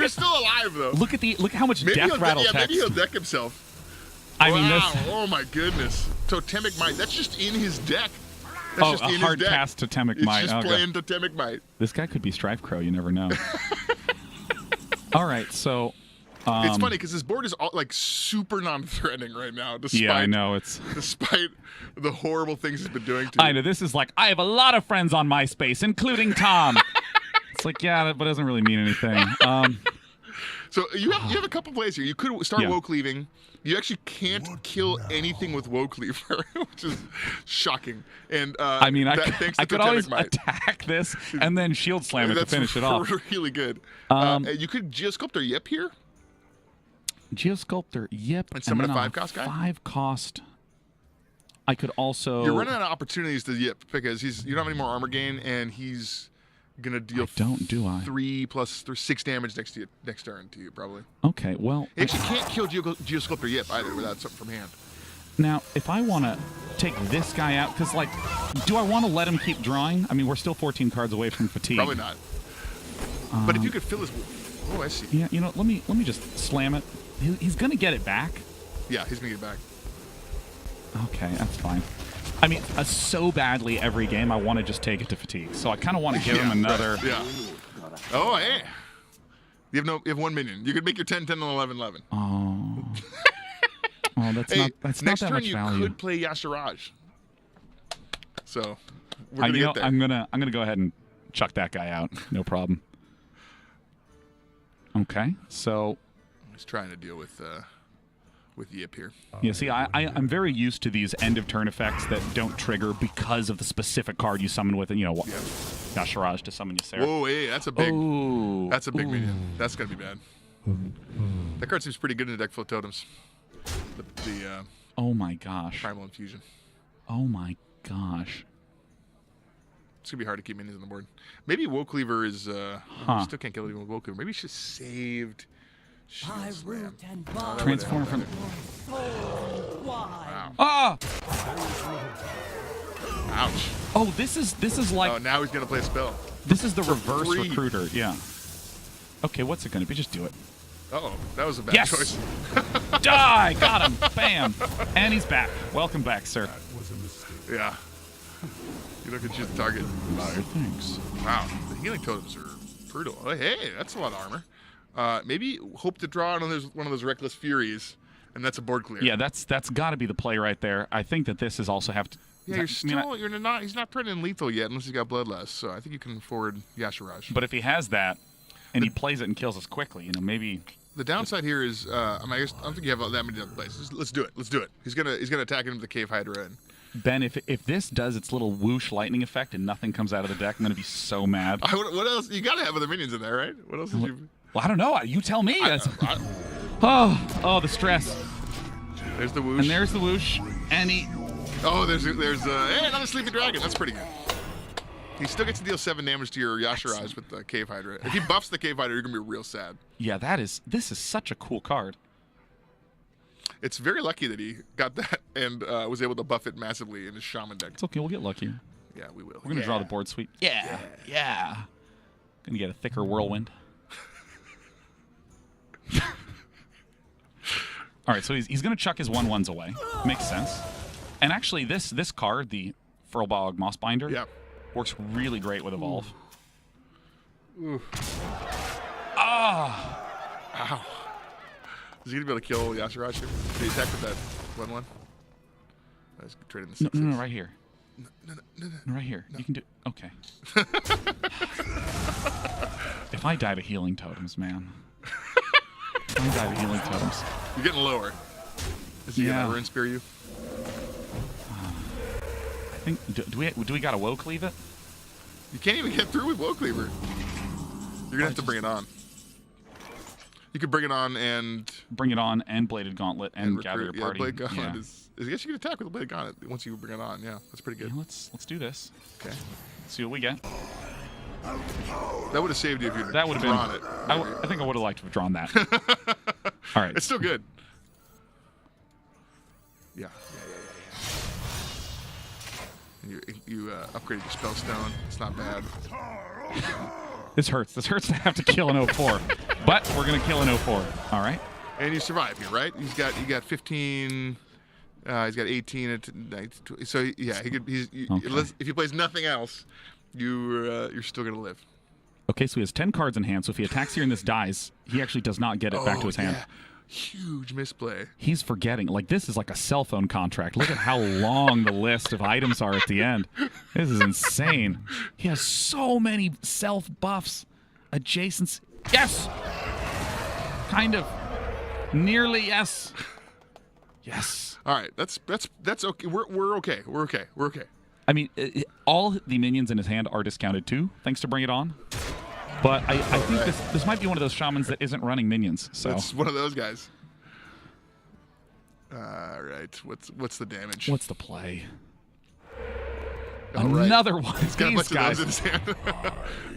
still alive though. Look at how much death rattle text. Maybe he'll deck himself. I mean, oh my goodness. Totemic Might. That's just in his deck. That's just a in hard his deck. cast Totemic Might. It's just playing Totemic Might. This guy could be Strife Crow. You never know. All right, so. It's funny because his board is all, like super non-threatening right now. Despite, I know despite the horrible things he's been doing to I know this is like I have a lot of friends on MySpace, including Tom. It's like but it doesn't really mean anything. So you have a couple plays here. You could start woe cleaving. You actually can't kill anything with woe cleaver, which is shocking. And I mean, I could always Might. attack this and then shield slam it to finish it off. Really good. You could Geosculptor Yip here. Geosculptor, yep. And summon a 5-cost guy? 5-cost. I could also. You're running out of opportunities to yip because you don't have any more armor gain, and he's gonna deal. Do I? 3 plus 6 damage next turn to you probably. Okay, well. You actually can't kill Geosculptor Yip either without something from hand. Now, if I want to take this guy out, because, like, do I want to let him keep drawing? I mean, we're still 14 cards away from fatigue. Probably not. But if you could fill his... Oh, I see. Yeah, you know, let me just slam it. He's going to get it back. Yeah, he's going to get it back. Okay, that's fine. I mean, so badly every game, I want to just take it to fatigue. So I kind of want to give him another... Right. Yeah. Oh, hey. You have 1 minion. You could make your 10, 10, 11, 11. Oh. Oh, that's hey, not next that turn much value. you could play Yashiraj. So we're gonna get there. I'm gonna go ahead and chuck that guy out. No problem. Okay, so he's trying to deal with Yip here. Yeah, see, I'm very used to these end of turn effects that don't trigger because of the specific card you summon with it. You know, Yashiraj to summon Ysera. Whoa, hey, that's a big minion. That's gonna be bad. That card seems pretty good in the deck full of totems. Oh my gosh. Primal Infusion. Oh my gosh. It's gonna be hard to keep minions on the board. Maybe Woe Cleaver is. Still can't kill anyone with Woe Cleaver. Maybe he should have saved. Transform from. Wow. Ah! Ouch. Oh, this is like. Oh, now he's gonna play a spell. This is the reverse recruiter. Yeah. Okay, what's it gonna be? Just do it. Uh-oh, that was a bad choice. Die! Got him. Bam. And he's back. Welcome back, sir. Yeah. You don't get to choose the target. Thanks. Wow, the healing totems are brutal. Oh, hey, that's a lot of armor. Maybe hope to draw one of those Reckless Furies, and that's a board clear. Yeah, that's got to be the play right there. I think that this is also have to... Yeah, he's not printing lethal yet unless he's got Bloodlust, so I think you can afford Yashiraj. But if he has that, and he plays it and kills us quickly, you know, maybe... The downside here is, I don't think you have that many other places. Let's do it. Let's do it. He's gonna attack him with the Cave Hydra. And Ben, if this does its little whoosh lightning effect and nothing comes out of the deck, I'm gonna be so mad. What else? You gotta have other minions in there, right? What else did you? Well, I don't know. You tell me. Oh, the stress. There's the whoosh. And there's the whoosh. And he... Oh, there's hey, another Sleepy Dragon. That's pretty good. He still gets to deal 7 damage to your Yashiraj with the Cave Hydra. If he buffs the Cave Hydra, you're gonna be real sad. Yeah, this is such a cool card. It's very lucky that he got that and was able to buff it massively in his Shaman deck. It's okay. We'll get lucky. Yeah, we will. We're gonna draw the board sweep. Yeah. Gonna get a thicker whirlwind. All right, so he's going to chuck his 1/1s away. Makes sense. And actually, this card, the Furlbog Mossbinder, works really great with Evolve. Ooh. Ah! Ow. Is he going to be able to kill Yashiraj here? Did he attack with that 1/1? I was trading the 6/6. No, right here. No, right here. No. You can do... Okay. If I die to healing totems, man. If I die to healing totems. You're getting lower. Is he going to Rune Spear you? I think... Do we got to Woe Cleave it? You can't even get through with Woe Cleaver. You're going to have to bring it on. You could bring it on and... Bring it on and Bladed Gauntlet and gather your party. Bladed Gauntlet is... I guess you can attack with a Bladed Gauntlet once you bring it on. Yeah, that's pretty good. Yeah, let's do this. Okay. Let's see what we get. That would have saved you if you'd drawn it. I think I would have liked to have drawn that. All right. It's still good. Yeah. And you upgraded your spell stone. It's not bad. This hurts. This hurts to have to kill an 04. But we're going to kill an 04. All right. And you survive here, right? You got 15. He's got 18. So yeah, he could. If he plays nothing else, you're still gonna live. Okay, so he has 10 cards in hand. So if he attacks here and this dies, he actually does not get it back to his hand. Huge misplay. He's forgetting. Like, this is like a cell phone contract. Look at how long the list of items are at the end. This is insane. He has so many self buffs, adjacents. Yes. Kind of. Nearly yes. Yes. All right, that's okay. We're okay. We're okay. I mean, all the minions in his hand are discounted too, thanks to Bring It On. But I think this might be one of those shamans that isn't running minions. So it's one of those guys. All right, what's the damage? What's the play? Oh, another one. He's got a bunch of those in his hand.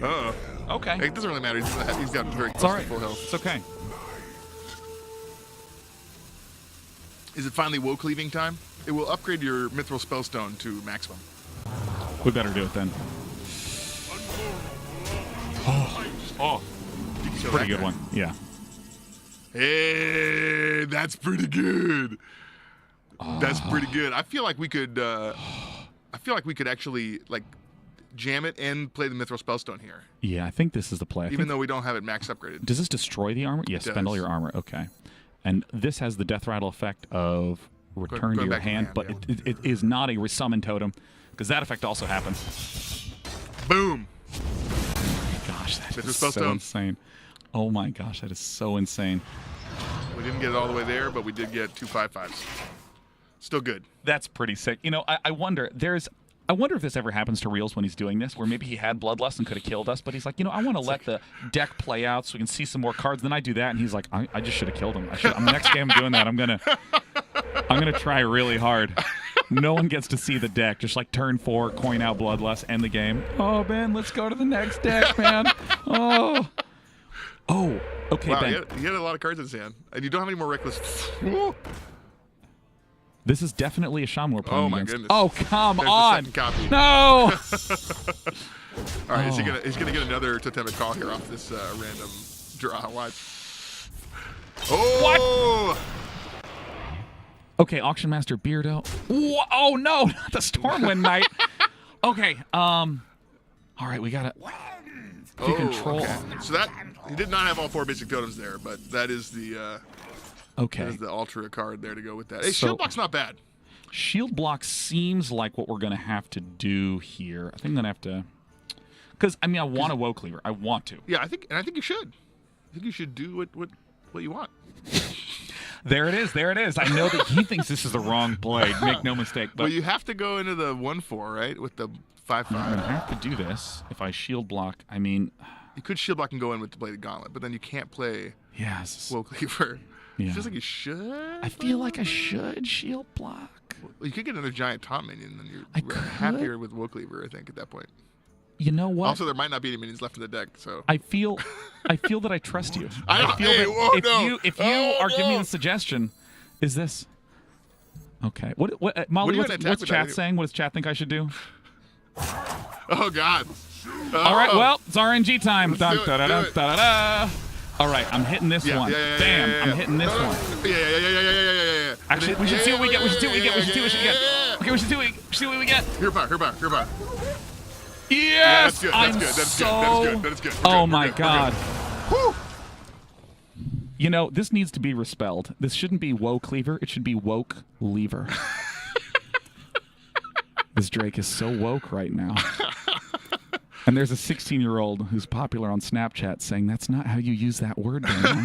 Uh-oh. Okay. It doesn't really matter. He's got very close to full health. It's okay. is it finally woe cleaving time? It will upgrade your mithril spellstone to maximum. We better do it then. Oh, pretty good one. Yeah. Hey, that's pretty good. That's pretty good. I feel like we could. I feel like we could actually like jam it and play the mithril spellstone here. Yeah, I think this is the play. Even though we don't have it max upgraded. Does this destroy the armor? Yes, spend all your armor. Okay. And this has the death rattle effect of return to your hand, but yeah. it is not a resummon totem because that effect also happens. Boom. Gosh, that is so insane. Oh my gosh, that is so insane. We didn't get it all the way there, but we did get 2 5/5s. Still good. That's pretty sick. You know, I wonder if this ever happens to Reels when he's doing this, where maybe he had Bloodlust and could have killed us, but he's like, I want to let the deck play out so we can see some more cards. Then I do that, and he's like, I just should have killed him. Next game I'm doing that. I'm gonna try really hard. No one gets to see the deck. Just like turn 4, coin out Bloodlust, end the game. Oh, Ben, let's go to the next deck, man. Oh, okay, wow, Ben. He had a lot of cards in his hand, and you don't have any more Reckless. This is definitely a Shaman we're playing against. Goodness. Oh, come There's on. The second copy. No. All right, he's gonna get another totemic call here off this random draw. Watch. Oh! What? Okay, Auction Master Beardo. Oh no, not the Stormwind Knight. Okay, all right, we gotta control. Okay. So that he did not have all 4 basic totems there, but that is the okay. That is the Ultra card there to go with that. Hey, Shield Block's not bad. Shield Block seems like what we're gonna have to do here. I think I'm gonna have to, because I want a Woe Cleaver. I want to. Yeah, I think you should. I think you should do what you want. There it is. I know that he thinks this is the wrong blade. Make no mistake. But well, you have to go into the 1/4, right, with the 5/5. I'm gonna have to do this if I Shield Block. You could Shield Block and go in with the Bladed Gauntlet, but then you can't play Woe Cleaver. Yeah. It feels like you should. I feel like I should Shield Block. Well, you could get another giant taunt minion, and you're happier with Woe Cleaver, I think, at that point. You know what? Also, there might not be any minions left in the deck, so I feel that I trust you. If you are giving me the suggestion, is this okay? What Molly? What's chat saying? What does chat think I should do? Oh God! All right, well, it's RNG time. All right, I'm hitting this one. I'm hitting this one. Yeah. Actually, we should see what we get. We should see what we get. Here, bar. Yes! That's good. Oh my God. Whew. This needs to be respelled. This shouldn't be Woe Cleaver. It should be Woke Lever. This Drake is so woke right now. And there's a 16-year-old who's popular on Snapchat saying, that's not how you use that word, Daniel.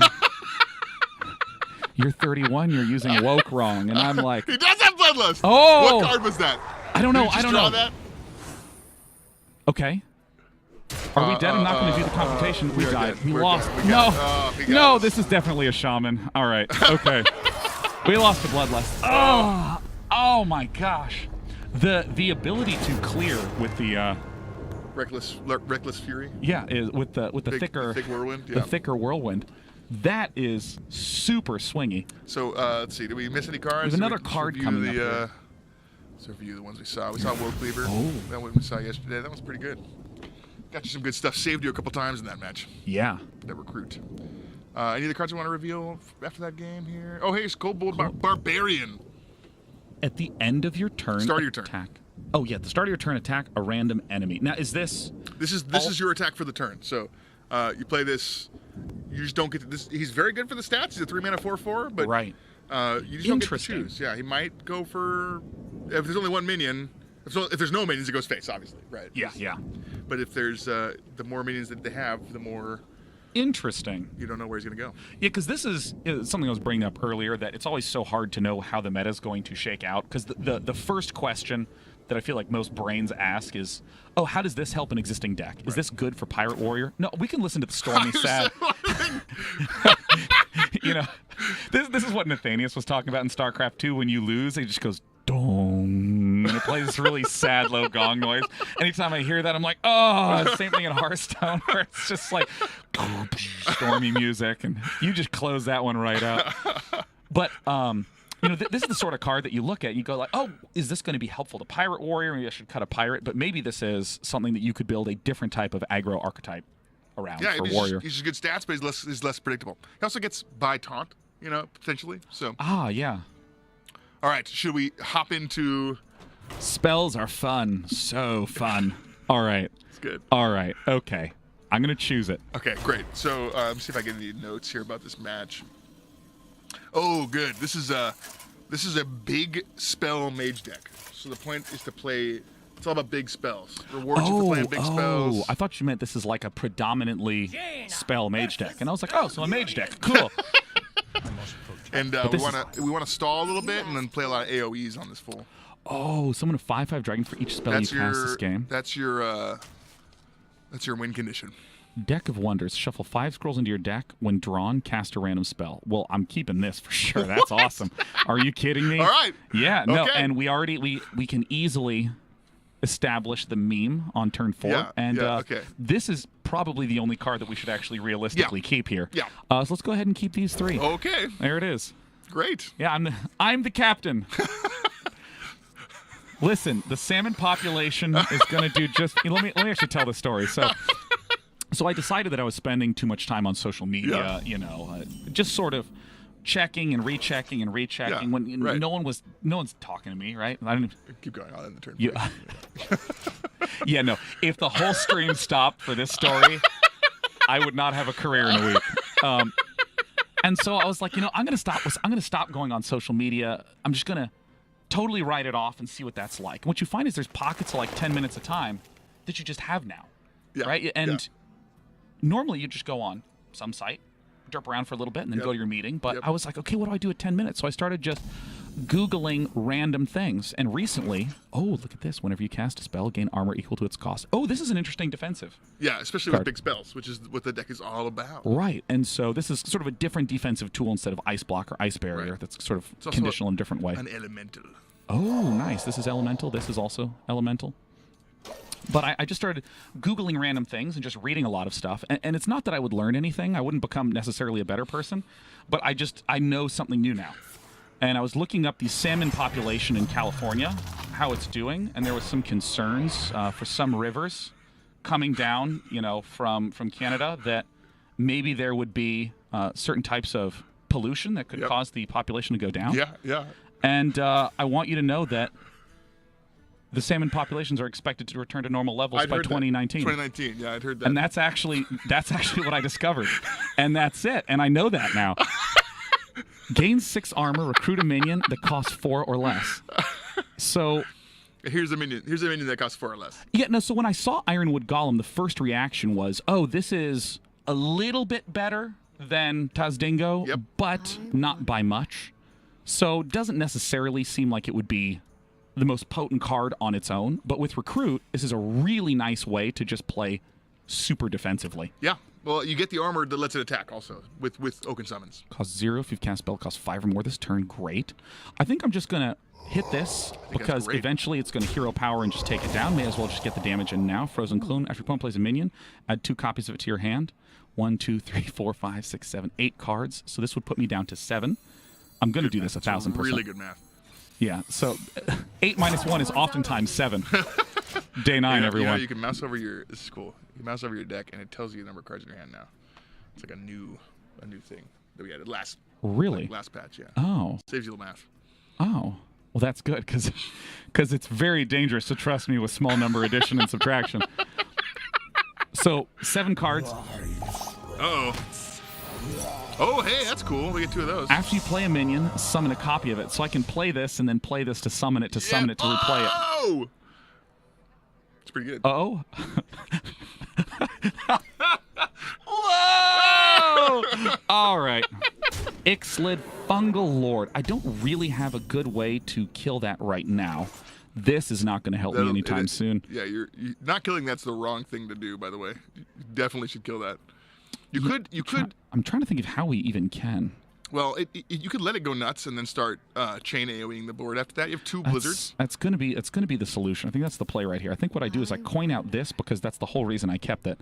You're 31, you're using woke wrong. And I'm like... He does have Bloodlust! Oh! What card was that? I don't know. Did you just draw that? Okay. Are we dead and not going to do the computation? We died. We lost. No, this is definitely a Shaman. All right. Okay. We lost the Bloodlust. Oh my gosh. The ability to clear with the Reckless Fury. Yeah, is with the thick whirlwind. The thicker whirlwind. That is super swingy. So let's see. Did we miss any cards? There's another card coming up here. Let's review the ones we saw. We saw Woe Cleaver. That one we saw yesterday. That was pretty good. Got you some good stuff. Saved you a couple times in that match. Yeah. That recruit. Any other cards you want to reveal after that game here? Oh, hey, it's Kobold Barbarian. At the end of your turn, start of your turn. Attack. Oh yeah, the start of your turn, attack a random enemy. Now, is this? This is your attack for the turn. So, you play this. You just don't get to this. He's very good for the stats. He's a 3-mana 4/4, but right. You just don't get to choose. Yeah, he might go for. If there's only one minion, if there's no minions, it goes face, obviously, right? Yeah. But if there's the more minions that they have, the more. Interesting. You don't know where he's going to go. Yeah, because this is something I was bringing up earlier, that it's always so hard to know how the meta is going to shake out. Because the first question that I feel like most brains ask is, oh, how does this help an existing deck? Is this good for Pirate Warrior? No, we can listen to the Stormy Sad. This is what Nathanius was talking about in StarCraft 2. When you lose, it just goes dong, and it plays this really sad low gong noise. Anytime I hear that, I'm like, oh, same thing in Hearthstone, where it's just like stormy music, and you just close that one right out. But This is the sort of card that you look at and you go like, oh, is this going to be helpful to Pirate Warrior? Maybe I should cut a Pirate. But maybe this is something that you could build a different type of aggro archetype around for Warrior. He's just good stats, but he's less predictable. He also gets by taunt, potentially. So. Yeah. All right, should we hop into... Spells are fun. So fun. All right. It's good. All right. Okay. I'm going to choose it. Okay, great. So let me see if I get any notes here about this match. Oh, good. This is a big spell mage deck. So the point is to play... It's all about big spells. Rewards you for playing big spells. Oh, I thought you meant this is like a predominantly spell mage deck. And I was like, oh, so a mage deck. Cool. And we want to stall a little bit and then play a lot of AoEs on this fool. Oh, summon a 5/5 dragon for each spell you cast this game. That's your win condition. Deck of Wonders. Shuffle 5 scrolls into your deck. When drawn, cast a random spell. Well, I'm keeping this for sure. That's awesome. Are you kidding me? All right. Yeah, no, and we can easily establish the meme on turn 4. Yeah, and okay. This is probably the only card that we should actually realistically keep here. Yeah. So let's go ahead and keep these 3. Okay. There it is. Great. Yeah, I'm the captain. Listen, the salmon population is going to do just... Let me actually tell the story. So I decided that I was spending too much time on social media, just sort of checking and rechecking and rechecking when right. no one's talking to me, right? I didn't keep going on in the turn. Yeah, no. If the whole stream stopped for this story, I would not have a career in a week. And so I was like, I'm going to stop going on social media. I'm just going to totally write it off and see what that's like. And what you find is there's pockets of like 10 minutes of time that you just have now, right? And normally you just go on some site, derp around for a little bit, and then go to your meeting. But I was like, okay, what do I do at 10 minutes? So I started just Googling random things. And recently, look at this. Whenever you cast a spell, gain armor equal to its cost. Oh, this is an interesting defensive. Yeah, especially with big spells, which is what the deck is all about. Right. And so this is sort of a different defensive tool instead of Ice Block or Ice Barrier. Right. That's sort of conditional in a different way. An elemental. Oh, nice. This is elemental. This is also elemental. But I just started Googling random things and just reading a lot of stuff. And it's not that I would learn anything. I wouldn't become necessarily a better person. But I know something new now. And I was looking up the salmon population in California, how it's doing. And there was some concerns for some rivers coming down, from Canada, that maybe there would be certain types of pollution that could cause the population to go down. Yeah. And I want you to know that the salmon populations are expected to return to normal levels by 2019. 2019, yeah, I'd heard that. And that's actually what I discovered. And that's it. And I know that now. Gain 6 armor, recruit a minion that costs 4 or less. So here's a minion that costs 4 or less. Yeah, no, so when I saw Ironwood Golem, the first reaction was, oh, this is a little bit better than Tazdingo, but not by much. So it doesn't necessarily seem like it would be the most potent card on its own. But with Recruit, this is a really nice way to just play super defensively. Yeah. Well, you get the armor that lets it attack also with Oaken Summons. Costs 0 if you've cast spell. Costs 5 or more this turn. Great. I think I'm just going to hit this because eventually it's going to hero power and just take it down. May as well just get the damage in now. Frozen Clune. After your opponent plays a minion, add 2 copies of it to your hand. 1, 2, 3, 4, 5, 6, 7, 8 cards. So this would put me down to 7. I'm going to do this 1,000%. Really good math. Yeah, so 8 minus 1 is oftentimes 7. Day 9, everyone. You can mouse over this is cool. You can mouse over your deck, and it tells you the number of cards in your hand now. It's like a new thing that we added last patch, yeah. Oh. Saves you the math. Oh. Well, that's good, because it's very dangerous to trust me with small number addition and subtraction. So, 7 cards. Uh-oh. Oh, hey, that's cool. We get 2 of those. After you play a minion, summon a copy of it. So I can play this and then play this to summon it to summon it to replay it. Oh! It's pretty good. Oh? Whoa! All right. Ixlid Fungal Lord. I don't really have a good way to kill that right now. This is not going to help me anytime soon. Yeah, you're not killing that's the wrong thing to do, by the way. You definitely should kill that. You could. I'm trying to think of how we even can. Well, you could let it go nuts and then start chain AoEing the board. After that, you have 2 blizzards. It's gonna be the solution. I think that's the play right here. I think what I do is I coin out this because that's the whole reason I kept it.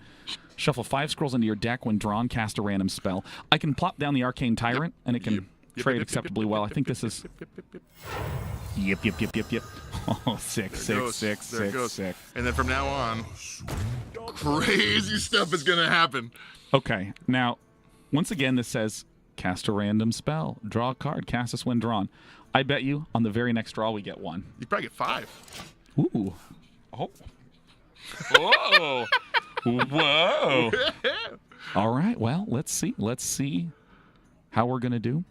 Shuffle 5 scrolls into your deck. When drawn, cast a random spell. I can plop down the Arcane Tyrant and it can trade acceptably well. I think this is. Yep. Oh, sick. And then from now on, crazy stuff is gonna happen. Okay, now, once again, this says cast a random spell, draw a card, cast this when drawn. I bet you on the very next draw we get 1. You probably get 5. Ooh. Oh. Whoa. Whoa. All right. Well, let's see. Let's see how we're going to do.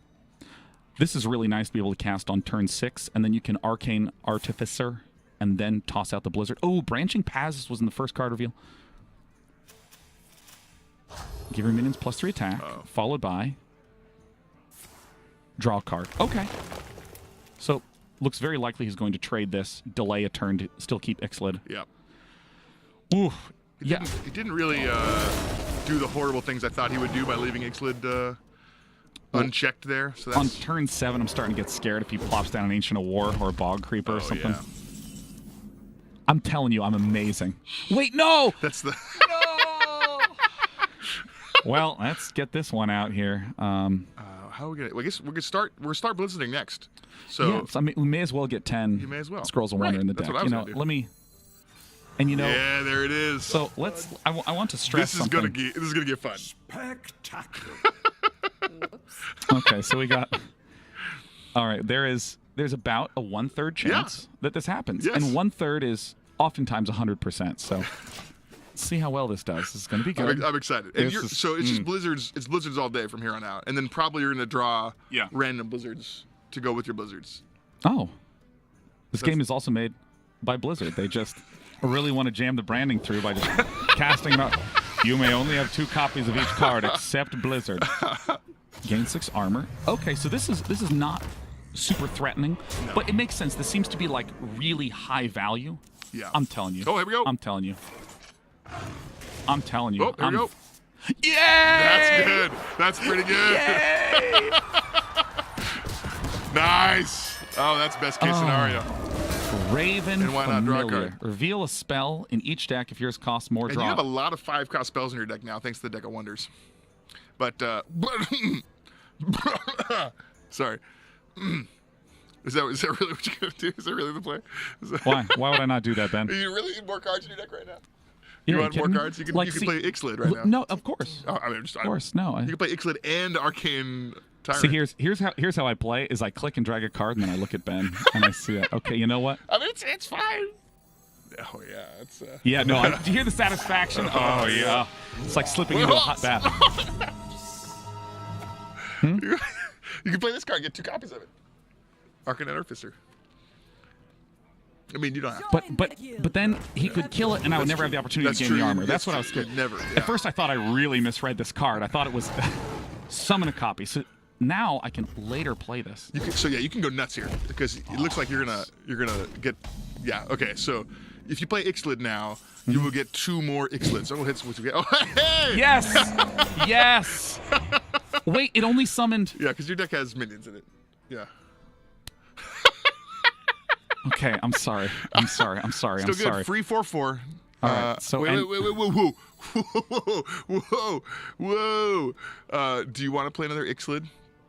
This is really nice to be able to cast on turn 6, and then you can Arcane Artificer and then toss out the Blizzard. Oh, Branching Paths was in the first card reveal. Give your minions +3 attack, followed by draw a card. Okay. So, looks very likely he's going to trade this, delay a turn to still keep Ixlid. Yep. Ooh. He didn't really do the horrible things I thought he would do by leaving Ixlid unchecked there. So that's... On turn 7, I'm starting to get scared if he plops down an Ancient of War or a Bog Creeper or something. Yeah. I'm telling you, I'm amazing. Wait, no! That's the... No! Well, let's get this one out here. How are we gonna? Well, I guess we're gonna start. We're start blizzarding next. So, yeah, so I mean, we may as well get 10. You may as well. Scrolls of Wonder in the That's deck. what I was gonna do. Let me. And yeah, there it is. So let's. I want to stress this is something. This is gonna get fun. Spectacular. Okay, so we got. All right, there's about a 1/3 chance that this happens, Yes. and 1/3 is oftentimes 100%. So let's see how well this does. This is going to be good. I'm excited. And so it's just blizzards. It's blizzards all day from here on out, and then probably you're gonna draw random blizzards to go with your blizzards. Oh, this game is also made by Blizzard. They just really want to jam the branding through by just casting them out. You may only have 2 copies of each card except Blizzard. Gain 6 armor. Okay, so this is not super threatening, but it makes sense. This seems to be like really high value. Yeah. I'm telling you. Oh, here we go. I'm telling you. I'm telling you. Oh, there we go. Yay! That's good. That's pretty good. Yay! Nice. Oh, that's best case scenario. Raven And why not draw a Familiar. card? Reveal a spell in each deck if yours costs more And draw. you have a lot of 5-cost spells in your deck now, thanks to the Deck of Wonders. But sorry. Is that really what you're gonna do? Is that really the play? Why? Why would I not do that, Ben? You really need more cards in your deck right now? Yeah, You want more kidding me? cards? You can Like, you can see, play Ixlid right now. No, of course. Oh, I mean, Of course, no. You can play Ixlid and Arcane Tyrant. See, here's how I play: is I click and drag a card, and then I look at Ben, and I see it. Okay, you know what? I mean, it's fine. Oh yeah, it's. Yeah, no. Do you hear the satisfaction? Oh yeah, it's like slipping into a hot bath. You can play this card, get 2 copies of it. Arcane Artificer. I mean, you don't have to. But then he could kill it, and I would never have the opportunity to gain the armor. That's what I was scared. Never. At first, I thought I really misread this card. I thought it was summon a copy. So now I can later play this. You can go nuts here because it looks like you're gonna get. Yeah. Okay. So if you play Ixlid now, you will get 2 more Ixlids. So hits what you get. Oh, hey! Yes. Yes. Wait, it only summoned. Yeah, because your deck has minions in it. Yeah. Okay, I'm sorry. Still good. Free 4/4. All right. So wait, whoa. Do you want to play another Ixlid?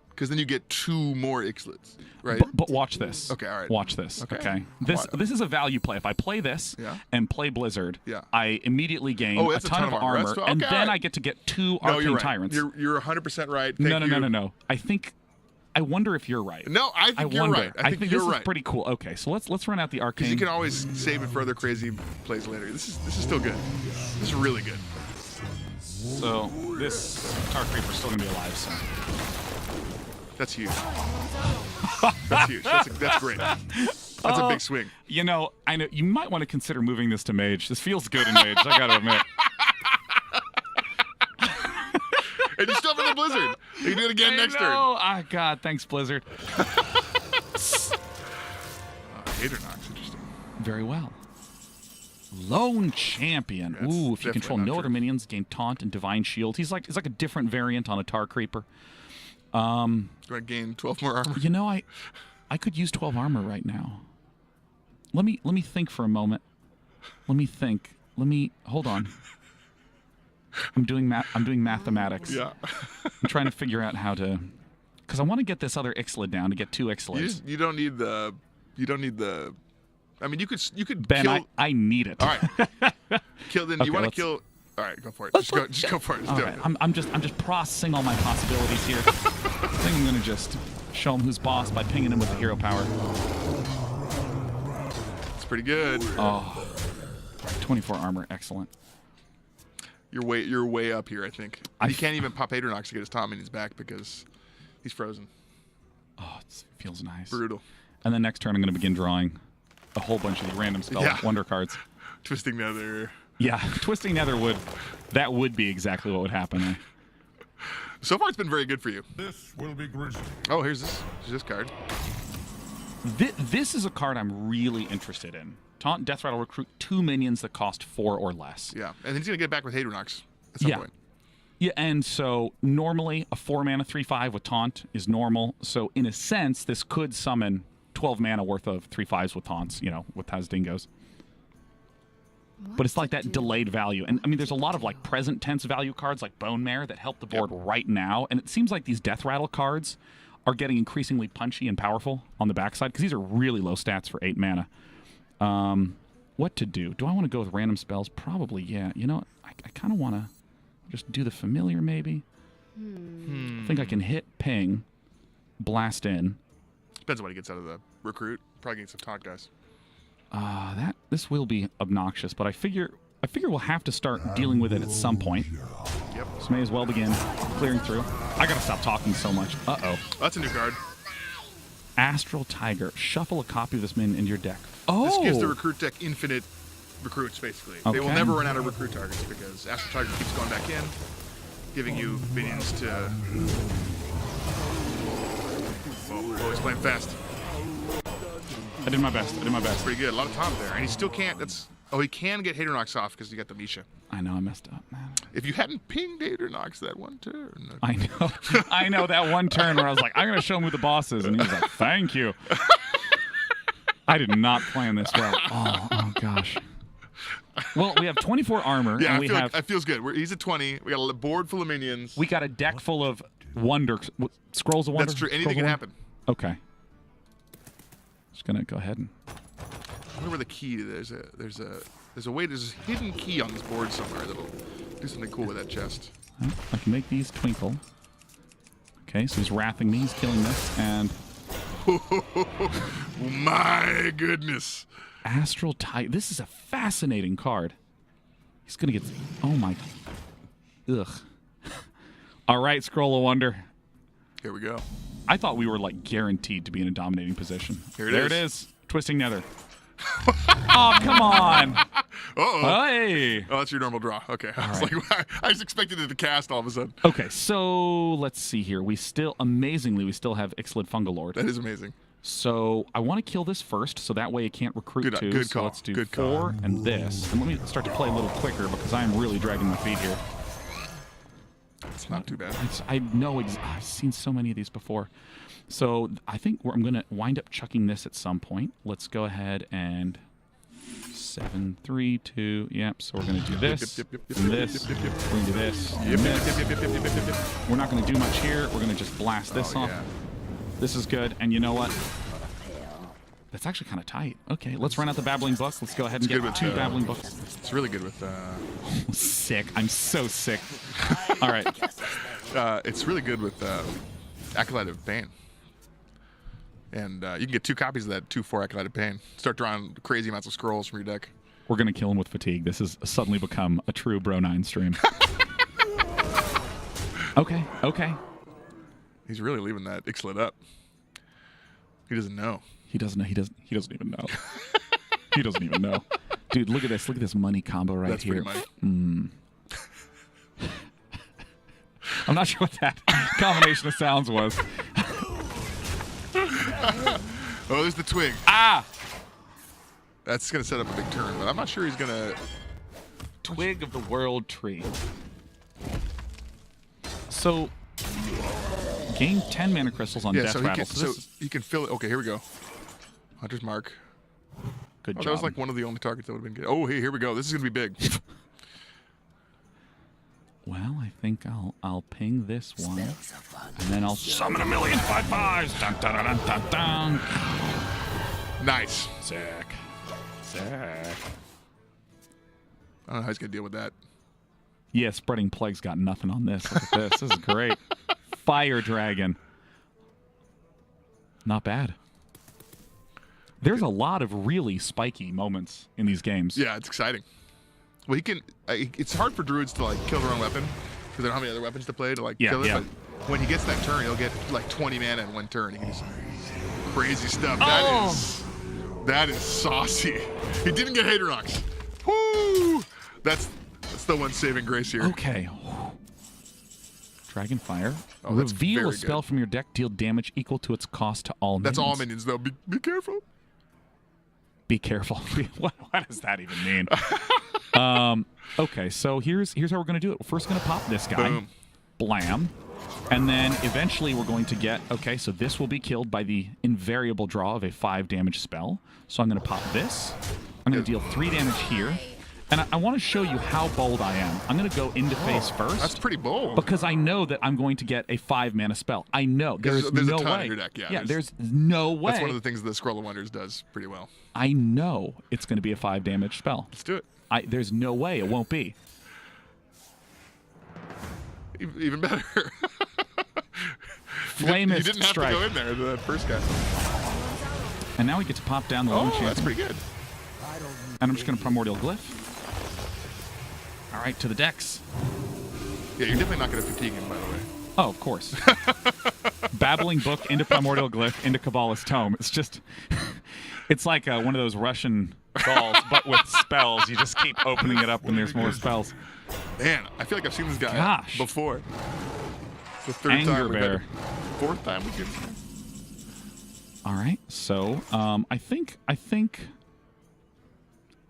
Because then you get 2 more Ixlids, right? But watch this. Okay, all right. Watch this. Okay. This is a value play. If I play this and play Blizzard, I immediately gain a ton of armor, and then I get to get 2 Arcane Tyrants. You're 100% right. No. I wonder if you're right. No, I think you're right. I think this is pretty cool. Okay, so let's run out the Arcane. Because you can always save it for other crazy plays later. This is still good. This is really good. So this Tar Creeper's still gonna be alive. So that's huge. That's huge. That's great. That's a big swing. You know, I know you might want to consider moving this to Mage. This feels good in Mage. I gotta admit. And you still have the Blizzard. You can do it again next turn. Oh, God. Thanks, Blizzard. Hater Nox. Interesting. Very well. Lone Champion. That's Ooh, if you control no true. other minions, gain Taunt and Divine Shield. He's like a different variant on a Tar Creeper. Going to gain 12 more armor. You know, I could use 12 armor right now. Let me think for a moment. Let me think. Hold on. I'm doing mathematics. Yeah. I'm trying to figure out how to Because I want to get this other Ixalan down to get 2 Ixalans. You don't need the. I mean, you could. Ben, kill... I need it. All right. Kill. Then Okay, you want to kill. All right, go for it. Just go for it. All right. I'm just processing all my possibilities here. I think I'm gonna just show him who's boss by pinging him with the hero power. It's pretty good. Oh, 24 armor, excellent. You're way up here, I think. He can't even pop Hadronox to get his Tom Minions back because he's frozen. Oh, it feels nice. Brutal. And then next turn, I'm going to begin drawing a whole bunch of these random spell wonder cards. Twisting Nether. Yeah, Twisting Nether would be exactly what would happen. So far, it's been very good for you. This will be grisly. Oh, here's this card. This is a card I'm really interested in. Taunt and Death Rattle recruit 2 minions that cost 4 or less. Yeah, and he's going to get back with Hadronox at some point. Yeah, and so normally a 4-mana 3/5 with Taunt is normal. So in a sense, this could summon 12 mana worth of 3/5s with Taunts, with Tazdingos. But it's like that delayed value. And I mean, there's a lot of like present tense value cards like Bone Mare that help the board right now. And it seems like these Death Rattle cards are getting increasingly punchy and powerful on the backside because these are really low stats for 8 mana. What to do? Do I want to go with random spells? Probably, yeah. I kind of want to just do the familiar, maybe. I think I can hit ping, blast in. Depends on what he gets out of the recruit. Probably gets some taunt guys. This will be obnoxious, but I figure we'll have to start dealing with it at some point. Yep. So may as well begin clearing through. I gotta stop talking so much. Uh-oh. That's a new card. Astral Tiger. Shuffle a copy of this minion into your deck. Oh! This gives the recruit deck infinite recruits, basically. Okay. They will never run out of recruit targets because Astral Tiger keeps going back in, giving you minions to... Whoa, he's playing fast. I did my best. Pretty good. A lot of Tom there. And he still can't... he can get Hadronox off because he got the Misha. I know, I messed up, man. If you hadn't pinged Hadronox that one turn... I know that one turn where I was like, I'm going to show him who the boss is. And he was like, thank you. I did not plan this well. Oh gosh. Well, we have 24 armor. Yeah, and it feels good. He's at 20. We got a board full of minions. We got a deck full of scrolls of wonder. That's true. Anything can happen. Okay. Just gonna go ahead and. I wonder where the key. There's a hidden key on this board somewhere that'll do something cool with that chest. I can make these twinkle. Okay, so he's wrathing me. He's killing this, and. My goodness. Astral Tiger. This is a fascinating card. He's gonna get. Oh my. Ugh. All right, Scroll of Wonder. Here we go. I thought we were like guaranteed to be in a dominating position. There it is. Twisting Nether. Oh, come on. Uh-oh. Hey. Oh, that's your normal draw. Okay. I just expected it to cast all of a sudden. Okay, so let's see here. We still have Ixalan Fungalord. That is amazing. So I want to kill this first, so that way it can't recruit two. Good so call. let's do Good 4 call. and this. And let me start to play a little quicker because I am really dragging my feet here. It's not too bad. I know I've seen so many of these before. So I think I'm going to wind up chucking this at some point. Let's go ahead and 7, 3, 2. Yep. So we're going to do this and this. We're going to do this. And this. We're not going to do much here. We're going to just blast this off. Yeah. This is good. And you know what? That's actually kind of tight. Okay, let's run out the Babbling Book. Let's go ahead and get 2 Babbling Books. It's really good with... Sick. I'm so sick. All right. It's really good with Acolyte of Bane. And you can get 2 copies of that 2/4 Acolyte of Bane. Start drawing crazy amounts of scrolls from your deck. We're going to kill him with fatigue. This has suddenly become a true Bro 9 stream. Okay. He's really leaving that Ixalan up. He doesn't know. He doesn't know. He doesn't even know. He doesn't even know. Dude, look at this. Look at this money combo right That's here. Pretty money. I'm not sure what that combination of sounds was. Oh, there's the twig. Ah! That's going to set up a big turn, but I'm not sure he's going to... Twig of the World Tree. So, gain 10 mana crystals on Death Rattle. So he can fill it. Okay, here we go. Hunter's Mark. Good job. That was like one of the only targets that would have been good. Oh, hey, here we go. This is going to be big. Well, I think I'll ping this one, and then I'll summon 1,000,000 5/5s. Dun, dun, dun, dun, dun, dun. Nice. Sick. I don't know how he's gonna deal with that. Yeah, Spreading Plague's got nothing on this. Look at this. This is great. Fire Dragon. Not bad. There's a lot of really spiky moments in these games. Yeah, it's exciting. Well, he can. It's hard for druids to like kill their own weapon because they don't have any other weapons to play to like kill it. Yeah. But when he gets that turn, he'll get like 20 mana in one turn. He can do some crazy stuff. That is saucy. He didn't get Hater Rocks. Woo! That's the one saving grace here. Okay. Dragonfire. Oh, that's Reveal a very spell good. from your deck, deal damage equal to its cost to all minions. That's all minions, though. Be careful. Be careful. what does that even mean? Okay, so here's how we're going to do it. We're first going to pop this guy. Boom. Blam. And then eventually we're going to get... Okay, so this will be killed by the invariable draw of a 5 damage spell. So I'm going to pop this. I'm going to deal 3 damage here. And I want to show you how bold I am. I'm going to go into face first. That's pretty bold. Because I know that I'm going to get a 5 mana spell. I know. There's no a ton way. in your deck, yeah. There's no way. That's one of the things the Scroll of Wonders does pretty well. I know it's going to be a 5 damage spell. Let's do it. There's no way it won't be. Even better. Flamist You didn't have Strike. to go in there, the first guy. And now we get to pop down the lone champion. That's pretty good. And I'm just going to Primordial Glyph. All right, to the decks. Yeah, you're definitely not going to fatigue him, by the way. Oh, of course. Babbling Book into Primordial Glyph into Kabbalah's Tome. It's just... It's like one of those Russian dolls, but with spells. You just keep opening it up and there's more spells. Man, I feel like I've seen this guy Gosh. before. It's the third Anger time we've had Bear. it. Fourth time we could. All right, so I think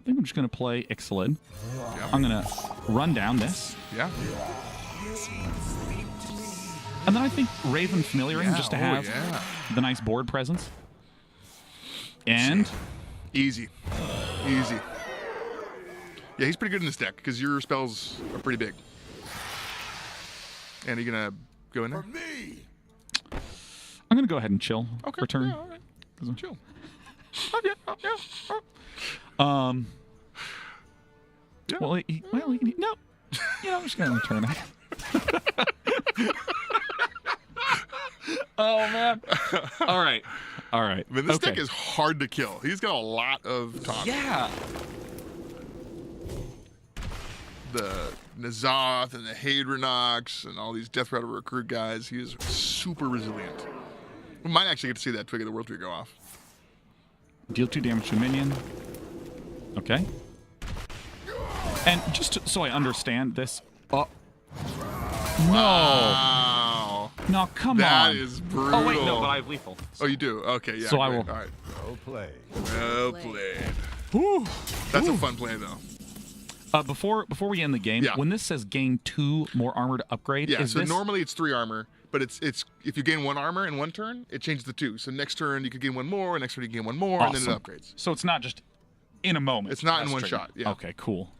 I'm just going to play Ixalan. Yeah. I'm going to run down this. Yeah. And then I think Raven Familiaring just to have yeah. the nice board presence. And Easy. Easy. Yeah, he's pretty good in this deck because your spells are pretty big. And are you going to go in there? I'm going to go ahead and chill. Okay. Return. Yeah, all right. Chill. Yeah. Well, no. I'm just going to return it. Oh, man. All right. I mean, this deck is hard to kill. He's got a lot of top. Yeah. The N'Zoth and the Hadronox and all these Death Rattle Recruit guys. He is super resilient. We might actually get to see that Twig of the World Tree go off. Deal 2 damage to a minion. Okay. And just so I understand this. Oh. No. Wow. No, come on. That is brutal. Oh, wait, no, but I have lethal. Oh, you do? Okay, yeah. So I great. will- All right. Well played. Well played. Whew. That's a fun play, though. Before we end the game, Yeah. when this says gain 2 more armor to upgrade, Yeah, is so this... normally it's 3 armor, but it's if you gain 1 armor in one turn, it changes to 2. So next turn you could gain 1 more, next turn you gain 1 more, and then it Awesome. upgrades. So it's not just in a moment. It's not in That's one triggered. shot, yeah. Okay, cool.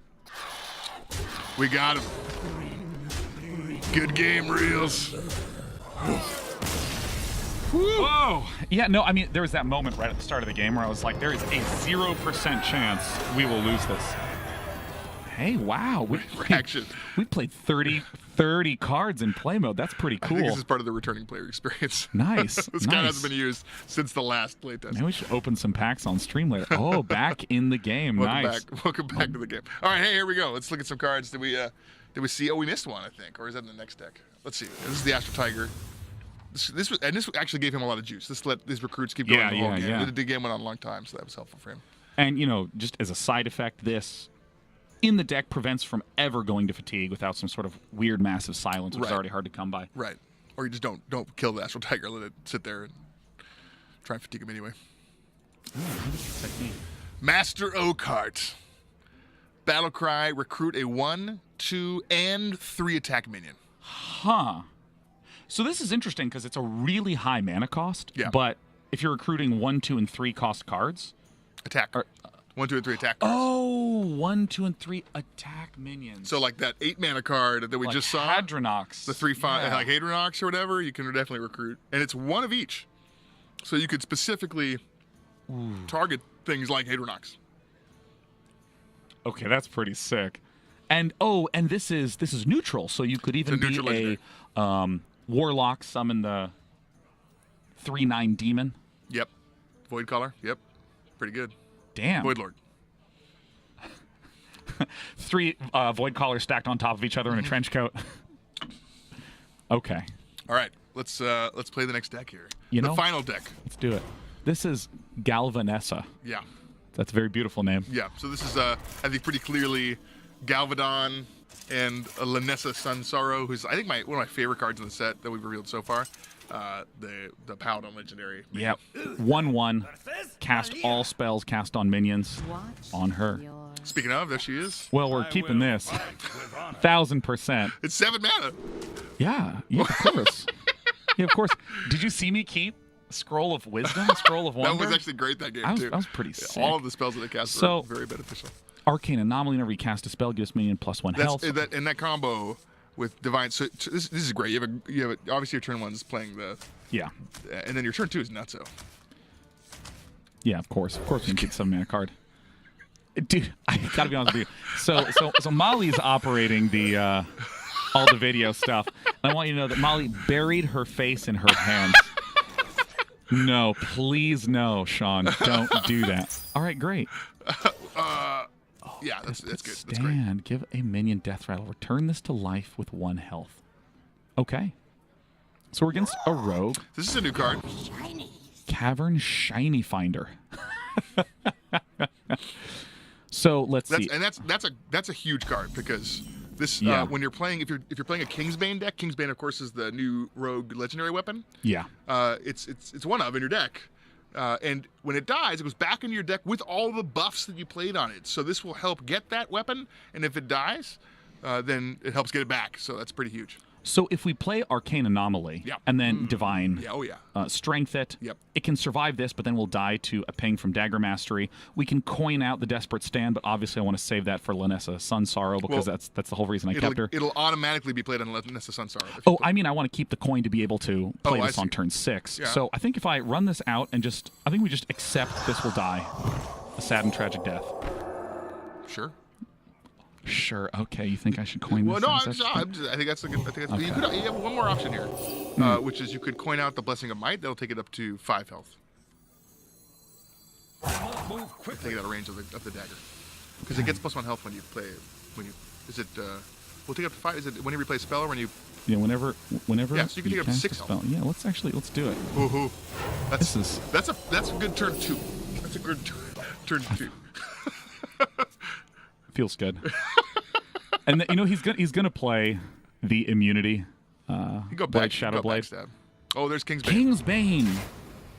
We got him. Good game, Reels. Whoa! Yeah, no, I mean, there was that moment right at the start of the game where I was like, there is a 0% chance we will lose this. Hey, wow. Action. We played 30 cards in play mode. That's pretty I cool. think this is part of the returning player experience. Nice. This guy hasn't been used since the last playtest. Maybe we should open some packs on stream later. Oh, back in the game. Nice. Welcome back to the game. All right, hey, here we go. Let's look at some cards. Did we see? Oh, we missed one, I think, or is that in the next deck? Let's see. This is the Astro Tiger. This actually gave him a lot of juice. This let these recruits keep going the whole game. Yeah. The game went on a long time, so that was helpful for him. And, just as a side effect, this in the deck prevents from ever going to fatigue without some sort of weird massive silence, which is Right. already hard to come by. Right. Or you just don't kill the Astral Tiger. Let it sit there and try and fatigue him anyway. Master Oakheart. Battle Cry. Recruit a 1, 2, and 3 attack minion. Huh. So this is interesting because it's a really high mana cost. Yeah. But if you're recruiting 1, 2, and 3 cost cards, Attack. 1, 2, and 3 attack cards. Oh, 1, 2, and 3 attack minions. So like that 8 mana card that we like just saw. Hadronox. The 3/5 like Hadronox or whatever, you can definitely recruit. And it's one of each. So you could specifically target things like Hadronox. Okay, that's pretty sick. And and this is neutral, so you could even be a warlock, summon the 3/9 demon. Yep. Void Caller. Yep. Pretty good. Damn. Void Lord. 3 Void Callers stacked on top of each other in a trench coat. Okay. All right. Let's play the next deck here. The final deck. Let's do it. This is Galvanessa. Yeah. That's a very beautiful name. Yeah. So this is I think pretty clearly Galvadon and Lanessa Sun Sorrow, who's I think one of my favorite cards in the set that we've revealed so far. The Paladin legendary. Yep. 1/1. Cast all spells cast on minions on her. Speaking of, there she is. Well, we're keeping this. 1000%. It's 7 mana. Yeah, of course. Yeah, of course. Did you see me keep Scroll of Wisdom, Scroll of Wonder? That was actually great that game, too. That was pretty sick. All of the spells that it cast were very beneficial. Arcane Anomaly, whenever you cast a spell, gives minion +1 health. And that combo with Divine... So this is great. You have obviously your turn 1's playing the... Yeah. And then your turn 2 is nutso. Yeah, of course. Of course you can get 7 mana card. Dude, I gotta be honest with you. So Molly's operating the all the video stuff. And I want you to know that Molly buried her face in her hands. No, please no, Sean. Don't do that. All right, great. Yeah, that's good. Stand. That's great. Give a minion death rattle. Return this to life with 1 health. Okay. So we're against a rogue. This is a new card. Cavern Shiny Finder. So let's see. And that's a huge card because this when you're playing if you're playing a Kingsbane deck, Kingsbane of course is the new rogue legendary weapon. Yeah. It's one of in your deck. And when it dies, it goes back into your deck with all the buffs that you played on it. So this will help get that weapon, and if it dies, then it helps get it back. So that's pretty huge. So if we play Arcane Anomaly and then Divine, Strength it, it can survive this, but then we'll die to a ping from Dagger Mastery. We can coin out the Desperate Stand, but obviously I want to save that for Lanessa Sun Sorrow because that's the whole reason I kept her. It'll automatically be played on Lanessa Sun Sorrow. Oh, I mean I want to keep the coin to be able to play this on turn 6. Yeah. So I think if I run this out and I think we just accept this will die. A sad and tragic death. Sure. Okay. You think I should coin this? Well, no. I think that's a good. Okay. You have one more option here, which is you could coin out the Blessing of Might. That'll take it up to 5 health. Take it out of range of the dagger, because it gets +1 health when you play. Is it? We'll take it up to 5. Is it when you replay a spell or when you? Yeah. Whenever. Yeah. So you can take it up to 6 health. Yeah. Let's do it. Ooh. That's a good turn 2. That's a good turn 2. Feels good. And he's gonna play the immunity. Go back, Shadow Blade. Oh, there's Kingsbane. Kingsbane,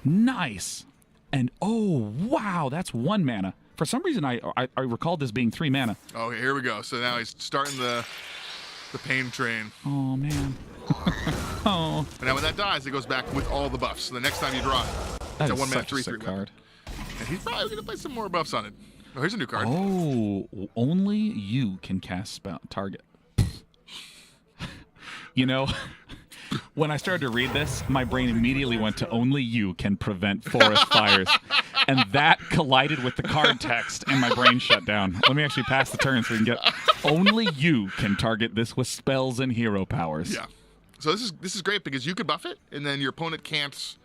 nice. And oh wow, that's 1 mana. For some reason, I recalled this being 3 mana. Oh, here we go. So now he's starting the pain train. Oh man. Oh. And now when that dies, it goes back with all the buffs. So the next time you draw it, it's a 1 mana 3/3 card. And he's probably gonna play some more buffs on it. Oh, here's a new card. Oh, only you can cast spell target. When I started to read this, my brain immediately went to only you can prevent forest fires. And that collided with the card text, and my brain shut down. Let me actually pass the turn so we can get only you can target this with spells and hero powers. Yeah. So this is great because you could buff it, and then your opponent can't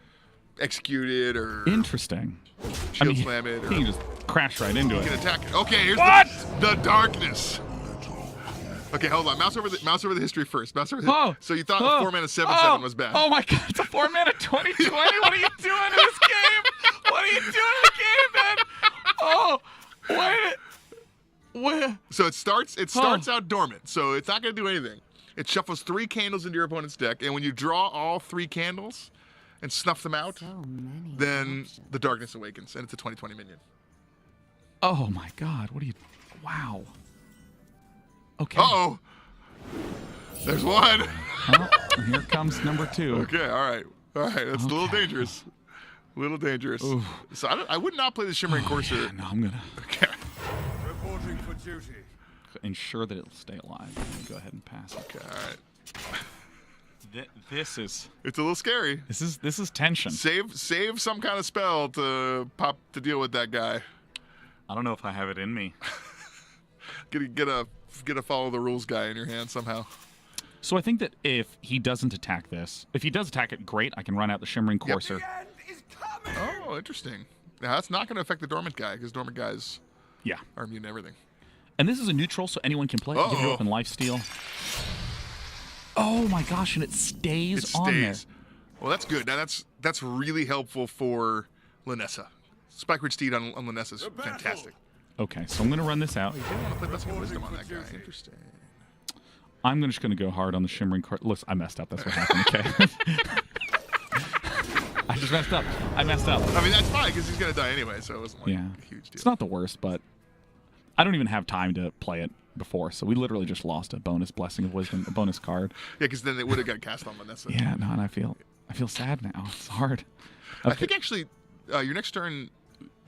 execute it or interesting. Shield slam it. Or you can just crash right into it. You can attack it. Okay, here's the darkness. Okay, hold on. Mouse over the history first. So you thought the 4 mana 7/7 was bad. Oh my god, it's a 4 mana 20/20. What are you doing in this game? What are you doing in the game, man? Oh, wait. So it starts out dormant. So it's not going to do anything. It shuffles 3 candles into your opponent's deck, and when you draw all 3 candles and snuff them out, then the darkness awakens, and it's a 20/20 minion. Oh my god, what are you... Wow. Okay. Uh-oh. There's 1. Well, here comes number 2. Okay, all right. That's a little dangerous. Oof. So I would not play the Shimmering Courser. Yeah, no, I'm gonna... Okay. Ensure that it'll stay alive. I'm gonna go ahead and pass it. Okay, all right. This is It's a little scary. this is tension. Save some kind of spell to deal with that guy. I don't know if I have it in me. Get a follow the rules guy in your hand somehow. So I think that if he doesn't attack this, if he does attack it, great. I can run out the Shimmering Courser. Oh, interesting. Now that's not going to affect the dormant guy because dormant guys are immune to everything. And this is a neutral, so anyone can play it. Give you open lifesteal. Oh my gosh, and it stays on there. Well, that's good. Now that's really helpful for Linessa. Spike Ridge Steed on Linessa is fantastic. Okay, so I'm going to run this out. You didn't want to play Blessing of Wisdom on that guy. Interesting. I'm just going to go hard on the Shimmering Courser. Look, I messed up. That's what happened, okay? I just messed up. I messed up. I mean, that's fine because he's going to die anyway, so it wasn't like a huge deal. It's not the worst, but I don't even have time to play it before, so we literally just lost a bonus Blessing of Wisdom, a bonus card. Yeah, because then it would have got cast on Linessa. Yeah, no, and I feel sad now. It's hard. Okay. I think actually your next turn,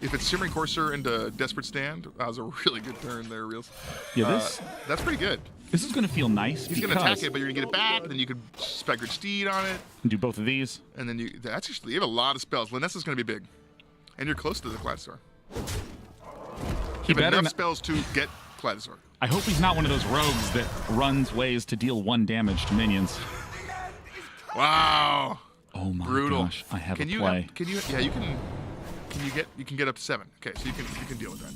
if it's Shimmering Courser into Desperate Stand, that was a really good turn there, Reels. Yeah, that's pretty good. This is going to feel nice. He's going to attack it, but you're going to get it back, and then you could Spike Ridge Steed on it. And do both of these. And then you have a lot of spells. Linessa's going to be big. And you're close to the Kaleidosauur. He have enough spells to get Kaleidosauur. I hope he's not one of those rogues that runs ways to deal 1 damage to minions. Wow. Oh my Brutal. gosh, I have a play. You can get up to 7. Okay, so you can deal with that.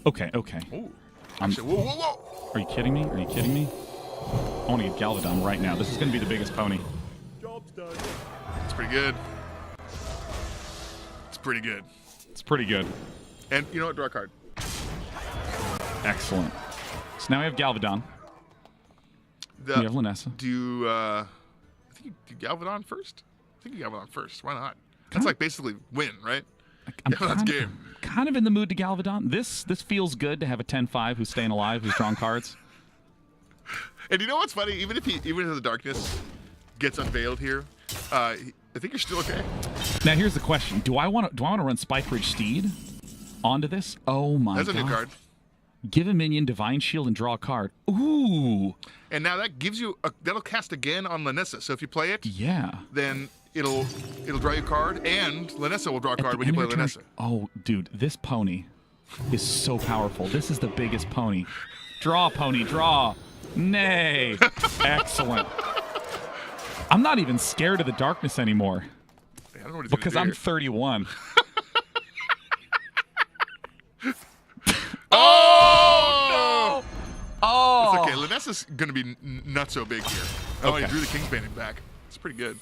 Okay. Ooh. Actually, whoa. Are you kidding me? I want to get Galvadon right now. This is going to be the biggest pony. Job's done. It's pretty good. It's pretty good. And you know what? Draw a card. Excellent. So now we have Galvadon. We have Linessa. I think you do Galvadon first? I think you Galvadon first. Why not? That's like basically win, right? Galvadon's game. Kind of in the mood to Galvadon. This feels good to have a 10-5 who's staying alive, who's drawing cards. And you know what's funny? Even if the darkness gets unveiled here, I think you're still okay. Now here's the question: Do I want to run Spike Ridge Steed onto this? Oh my god! That's a new card. Give a minion Divine Shield and draw a card. Ooh! And now that gives you that'll cast again on Linessa. So if you play it, then it'll draw you a card, and Linessa will draw a card when you play Linessa. Oh, dude, this pony is so powerful. This is the biggest pony. Draw, pony, draw. Nay. Excellent. I'm not even scared of the darkness anymore. I don't know what he's because I'm here. 31. Oh! No! Oh! It's okay. Linessa's going to be not so big here. Oh, Okay. he drew the Kingsbane back. It's pretty good.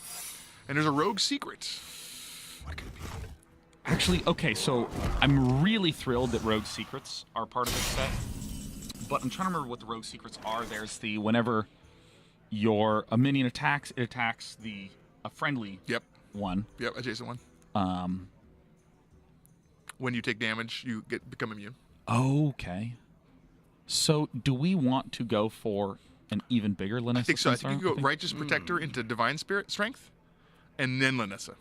And there's a rogue secret. What could it be? Actually, okay, so I'm really thrilled that Rogue Secrets are part of this set. But I'm trying to remember what the Rogue Secrets are. There's the whenever a minion attacks, it attacks a friendly one. Yep, adjacent one. When you take damage, you become immune. Okay. So do we want to go for an even bigger Linessa? I think so. I think you can go Righteous Protector into Divine Spirit Strength, and then Linessa.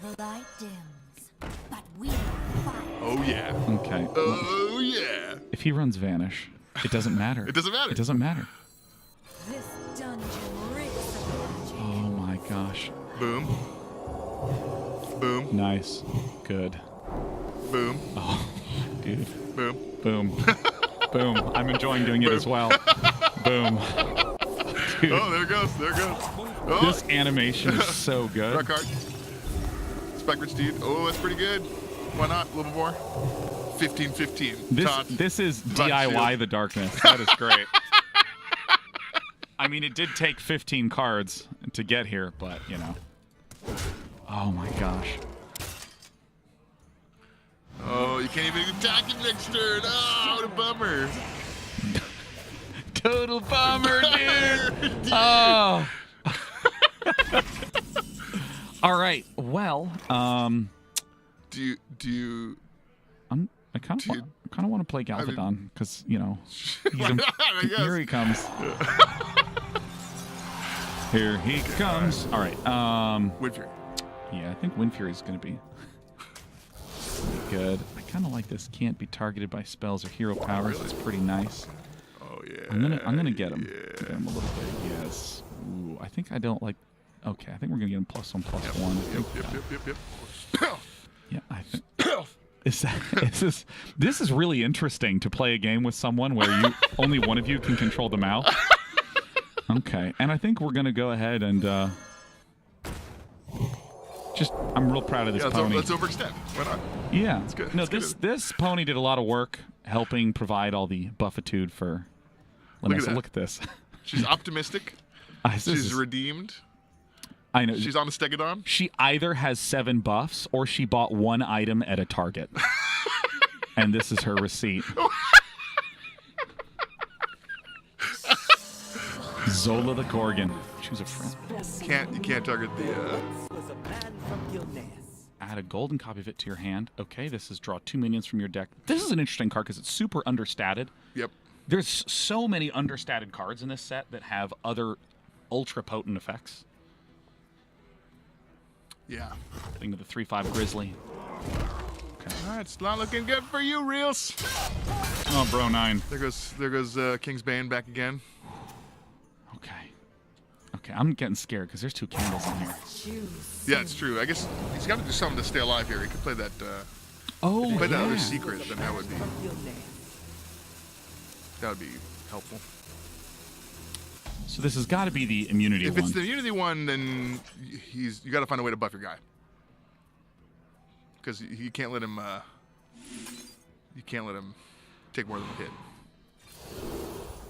The light dims, but we fight. Oh, yeah. Okay. Oh, yeah. If he runs Vanish, it doesn't matter. It doesn't matter. It doesn't matter. This dungeon reeks of magic. Oh my gosh. Boom. Boom. Nice. Good. Boom. Oh, dude. Boom. Boom. Boom. I'm enjoying doing it as well. Boom. Dude, Oh, there it goes. There it goes. Oh. this animation is so Draw a good. card. Spike Ridge Steed. Oh, that's pretty good. Why not? A little more. 15-15. This is Divine DIY Shield. the darkness. That is great. I mean, it did take 15 cards to get here, but, you know. Oh my gosh. Oh, you can't even attack it next turn. Oh, what a bummer. Total bummer, dude. Oh. All right. Well, Do you I kind of want to play Galvadon because you know Why not, I guess. here he comes. Here he comes. All right. Wind Fury. Yeah, I think Wind Fury is going to be good. I kind of like this. Can't be targeted by spells or hero powers. It's pretty nice. Oh yeah. I'm gonna get him. Get him a little bit. Yes. Ooh, I think I don't like. Okay, I think we're gonna get him +1/+1. Yep. Yeah, I think. This is really interesting to play a game with someone where you only one of you can control the mouse. Okay, and I think we're gonna go ahead and I'm real proud of this pony. Let's overextend. Why not? Yeah, it's good. No, it's this pony did a lot of work helping provide all the buffitude for. Look at this. She's optimistic. She's redeemed. I know. She's on a stegodon. She either has 7 buffs or she bought 1 item at a Target. And this is her receipt. Zola the Gorgon. Choose a friend. You can't target the. Add a golden copy of it to your hand. Okay, this is draw 2 minions from your deck. This is an interesting card because it's super understated. Yep. There's so many understated cards in this set that have other ultra potent effects. Yeah. Getting to the 3/5 Grizzly. Okay. All right, it's not looking good for you, Reels. Oh, bro, 9. There goes King's Bane back again. Okay, I'm getting scared because there's 2 candles in here. Yeah, it's true. I guess he's got to do something to stay alive here. He could play that. If he played that other secret, then that would be helpful. So this has got to be the immunity one. If it's the immunity one, then you got to find a way to buff your guy. Because you can't let him. You can't let him take more than a hit.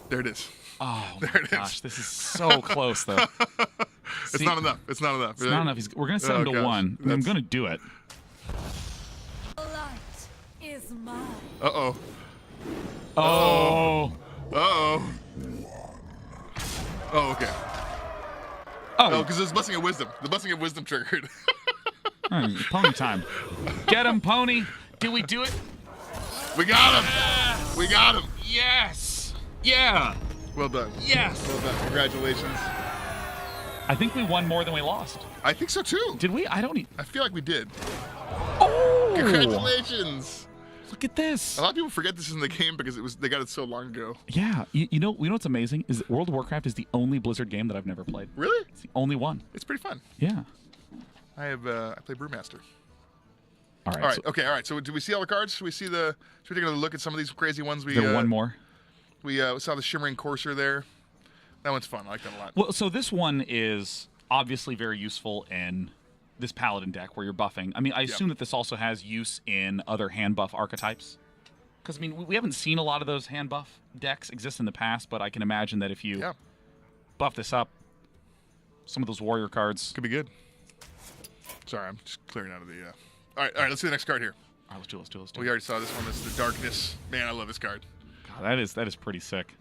There it is. Oh there my it gosh, is. this is so close though. It's not enough. It's not enough. It's not enough. We're gonna set him to 1. I'm gonna do it. Light is mine. Uh-oh. Oh. Uh-oh. Oh, okay. Oh, because it's Blessing of Wisdom. The Blessing of Wisdom triggered. Pony time. Get him, pony. Did we do it? We got him. Yes. We got him. Yes. Yeah. Well done. Yes. Well done. Congratulations. I think we won more than we lost. I think so too. Did we? I don't. I feel like we did. Oh! Congratulations. Look at this. A lot of people forget this is in the game because they got it so long ago. Yeah. You know what's amazing is that World of Warcraft is the only Blizzard game that I've never played. Really? It's the only one. It's pretty fun. Yeah. I play Brewmaster. All right. All right. Okay. All right. So do we see all the cards? Should we take another look at some of these crazy ones? Is there one more? We saw the Shimmering Courser there. That one's fun. I like that a lot. Well, so this one is obviously very useful in this Paladin deck where you're buffing. I mean, I assume that this also has use in other hand buff archetypes. Because, I mean, we haven't seen a lot of those hand buff decks exist in the past, but I can imagine that if you buff this up, some of those warrior cards could be good. Sorry, I'm just clearing out of the... All right, let's see the next card here. All right, let's do it. We already saw this one. This is the Darkness. Man, I love this card. God, that is pretty sick.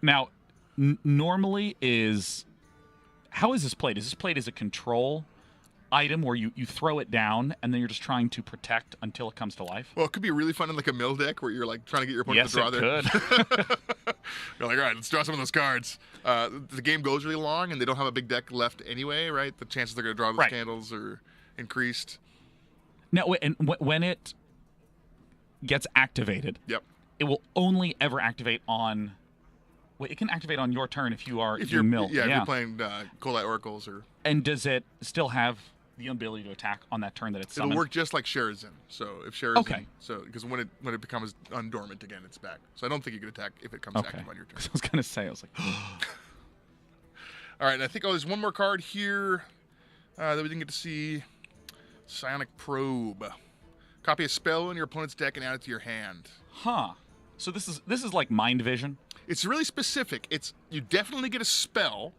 Now, normally how is this played? Is this played as a control item where you throw it down and then you're just trying to protect until it comes to life? Well, it could be really fun in like a mill deck where you're like trying to get your opponent to draw there. Yes, it could. You're like, all right, let's draw some of those cards. The game goes really long and they don't have a big deck left anyway, right? The chances they're going to draw those candles are increased. Now, and when it gets activated, it will only ever activate on... Wait, it can activate on your turn if you're mill. Yeah, if you're playing Coldite Oracles or... And does it still have the ability to attack on that turn that it's summoned? It'll work just like Sharazin. So if Sharazin... Okay. So, because when it becomes undormant again, it's back. So I don't think you can attack if it comes active on your turn. I was going to say, I was like... All right, and I think there's one more card here that we didn't get to see. Psionic Probe. Copy a spell in your opponent's deck and add it to your hand. Huh. So this is like Mind Vision? It's really specific. You definitely get a spell,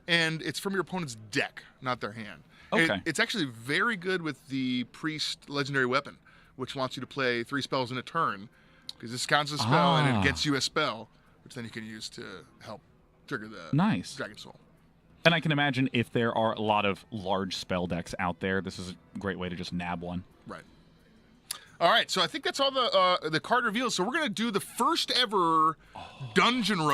and it's from your opponent's deck, not their hand. Okay. It's actually very good with the Priest Legendary Weapon, which wants you to play 3 spells in a turn, because this counts as a spell, and it gets you a spell, which then you can use to help trigger the Dragon Soul. And I can imagine if there are a lot of large spell decks out there, this is a great way to just nab one. Right. All right, so I think that's all the card reveals. So we're going to do the first ever dungeon run.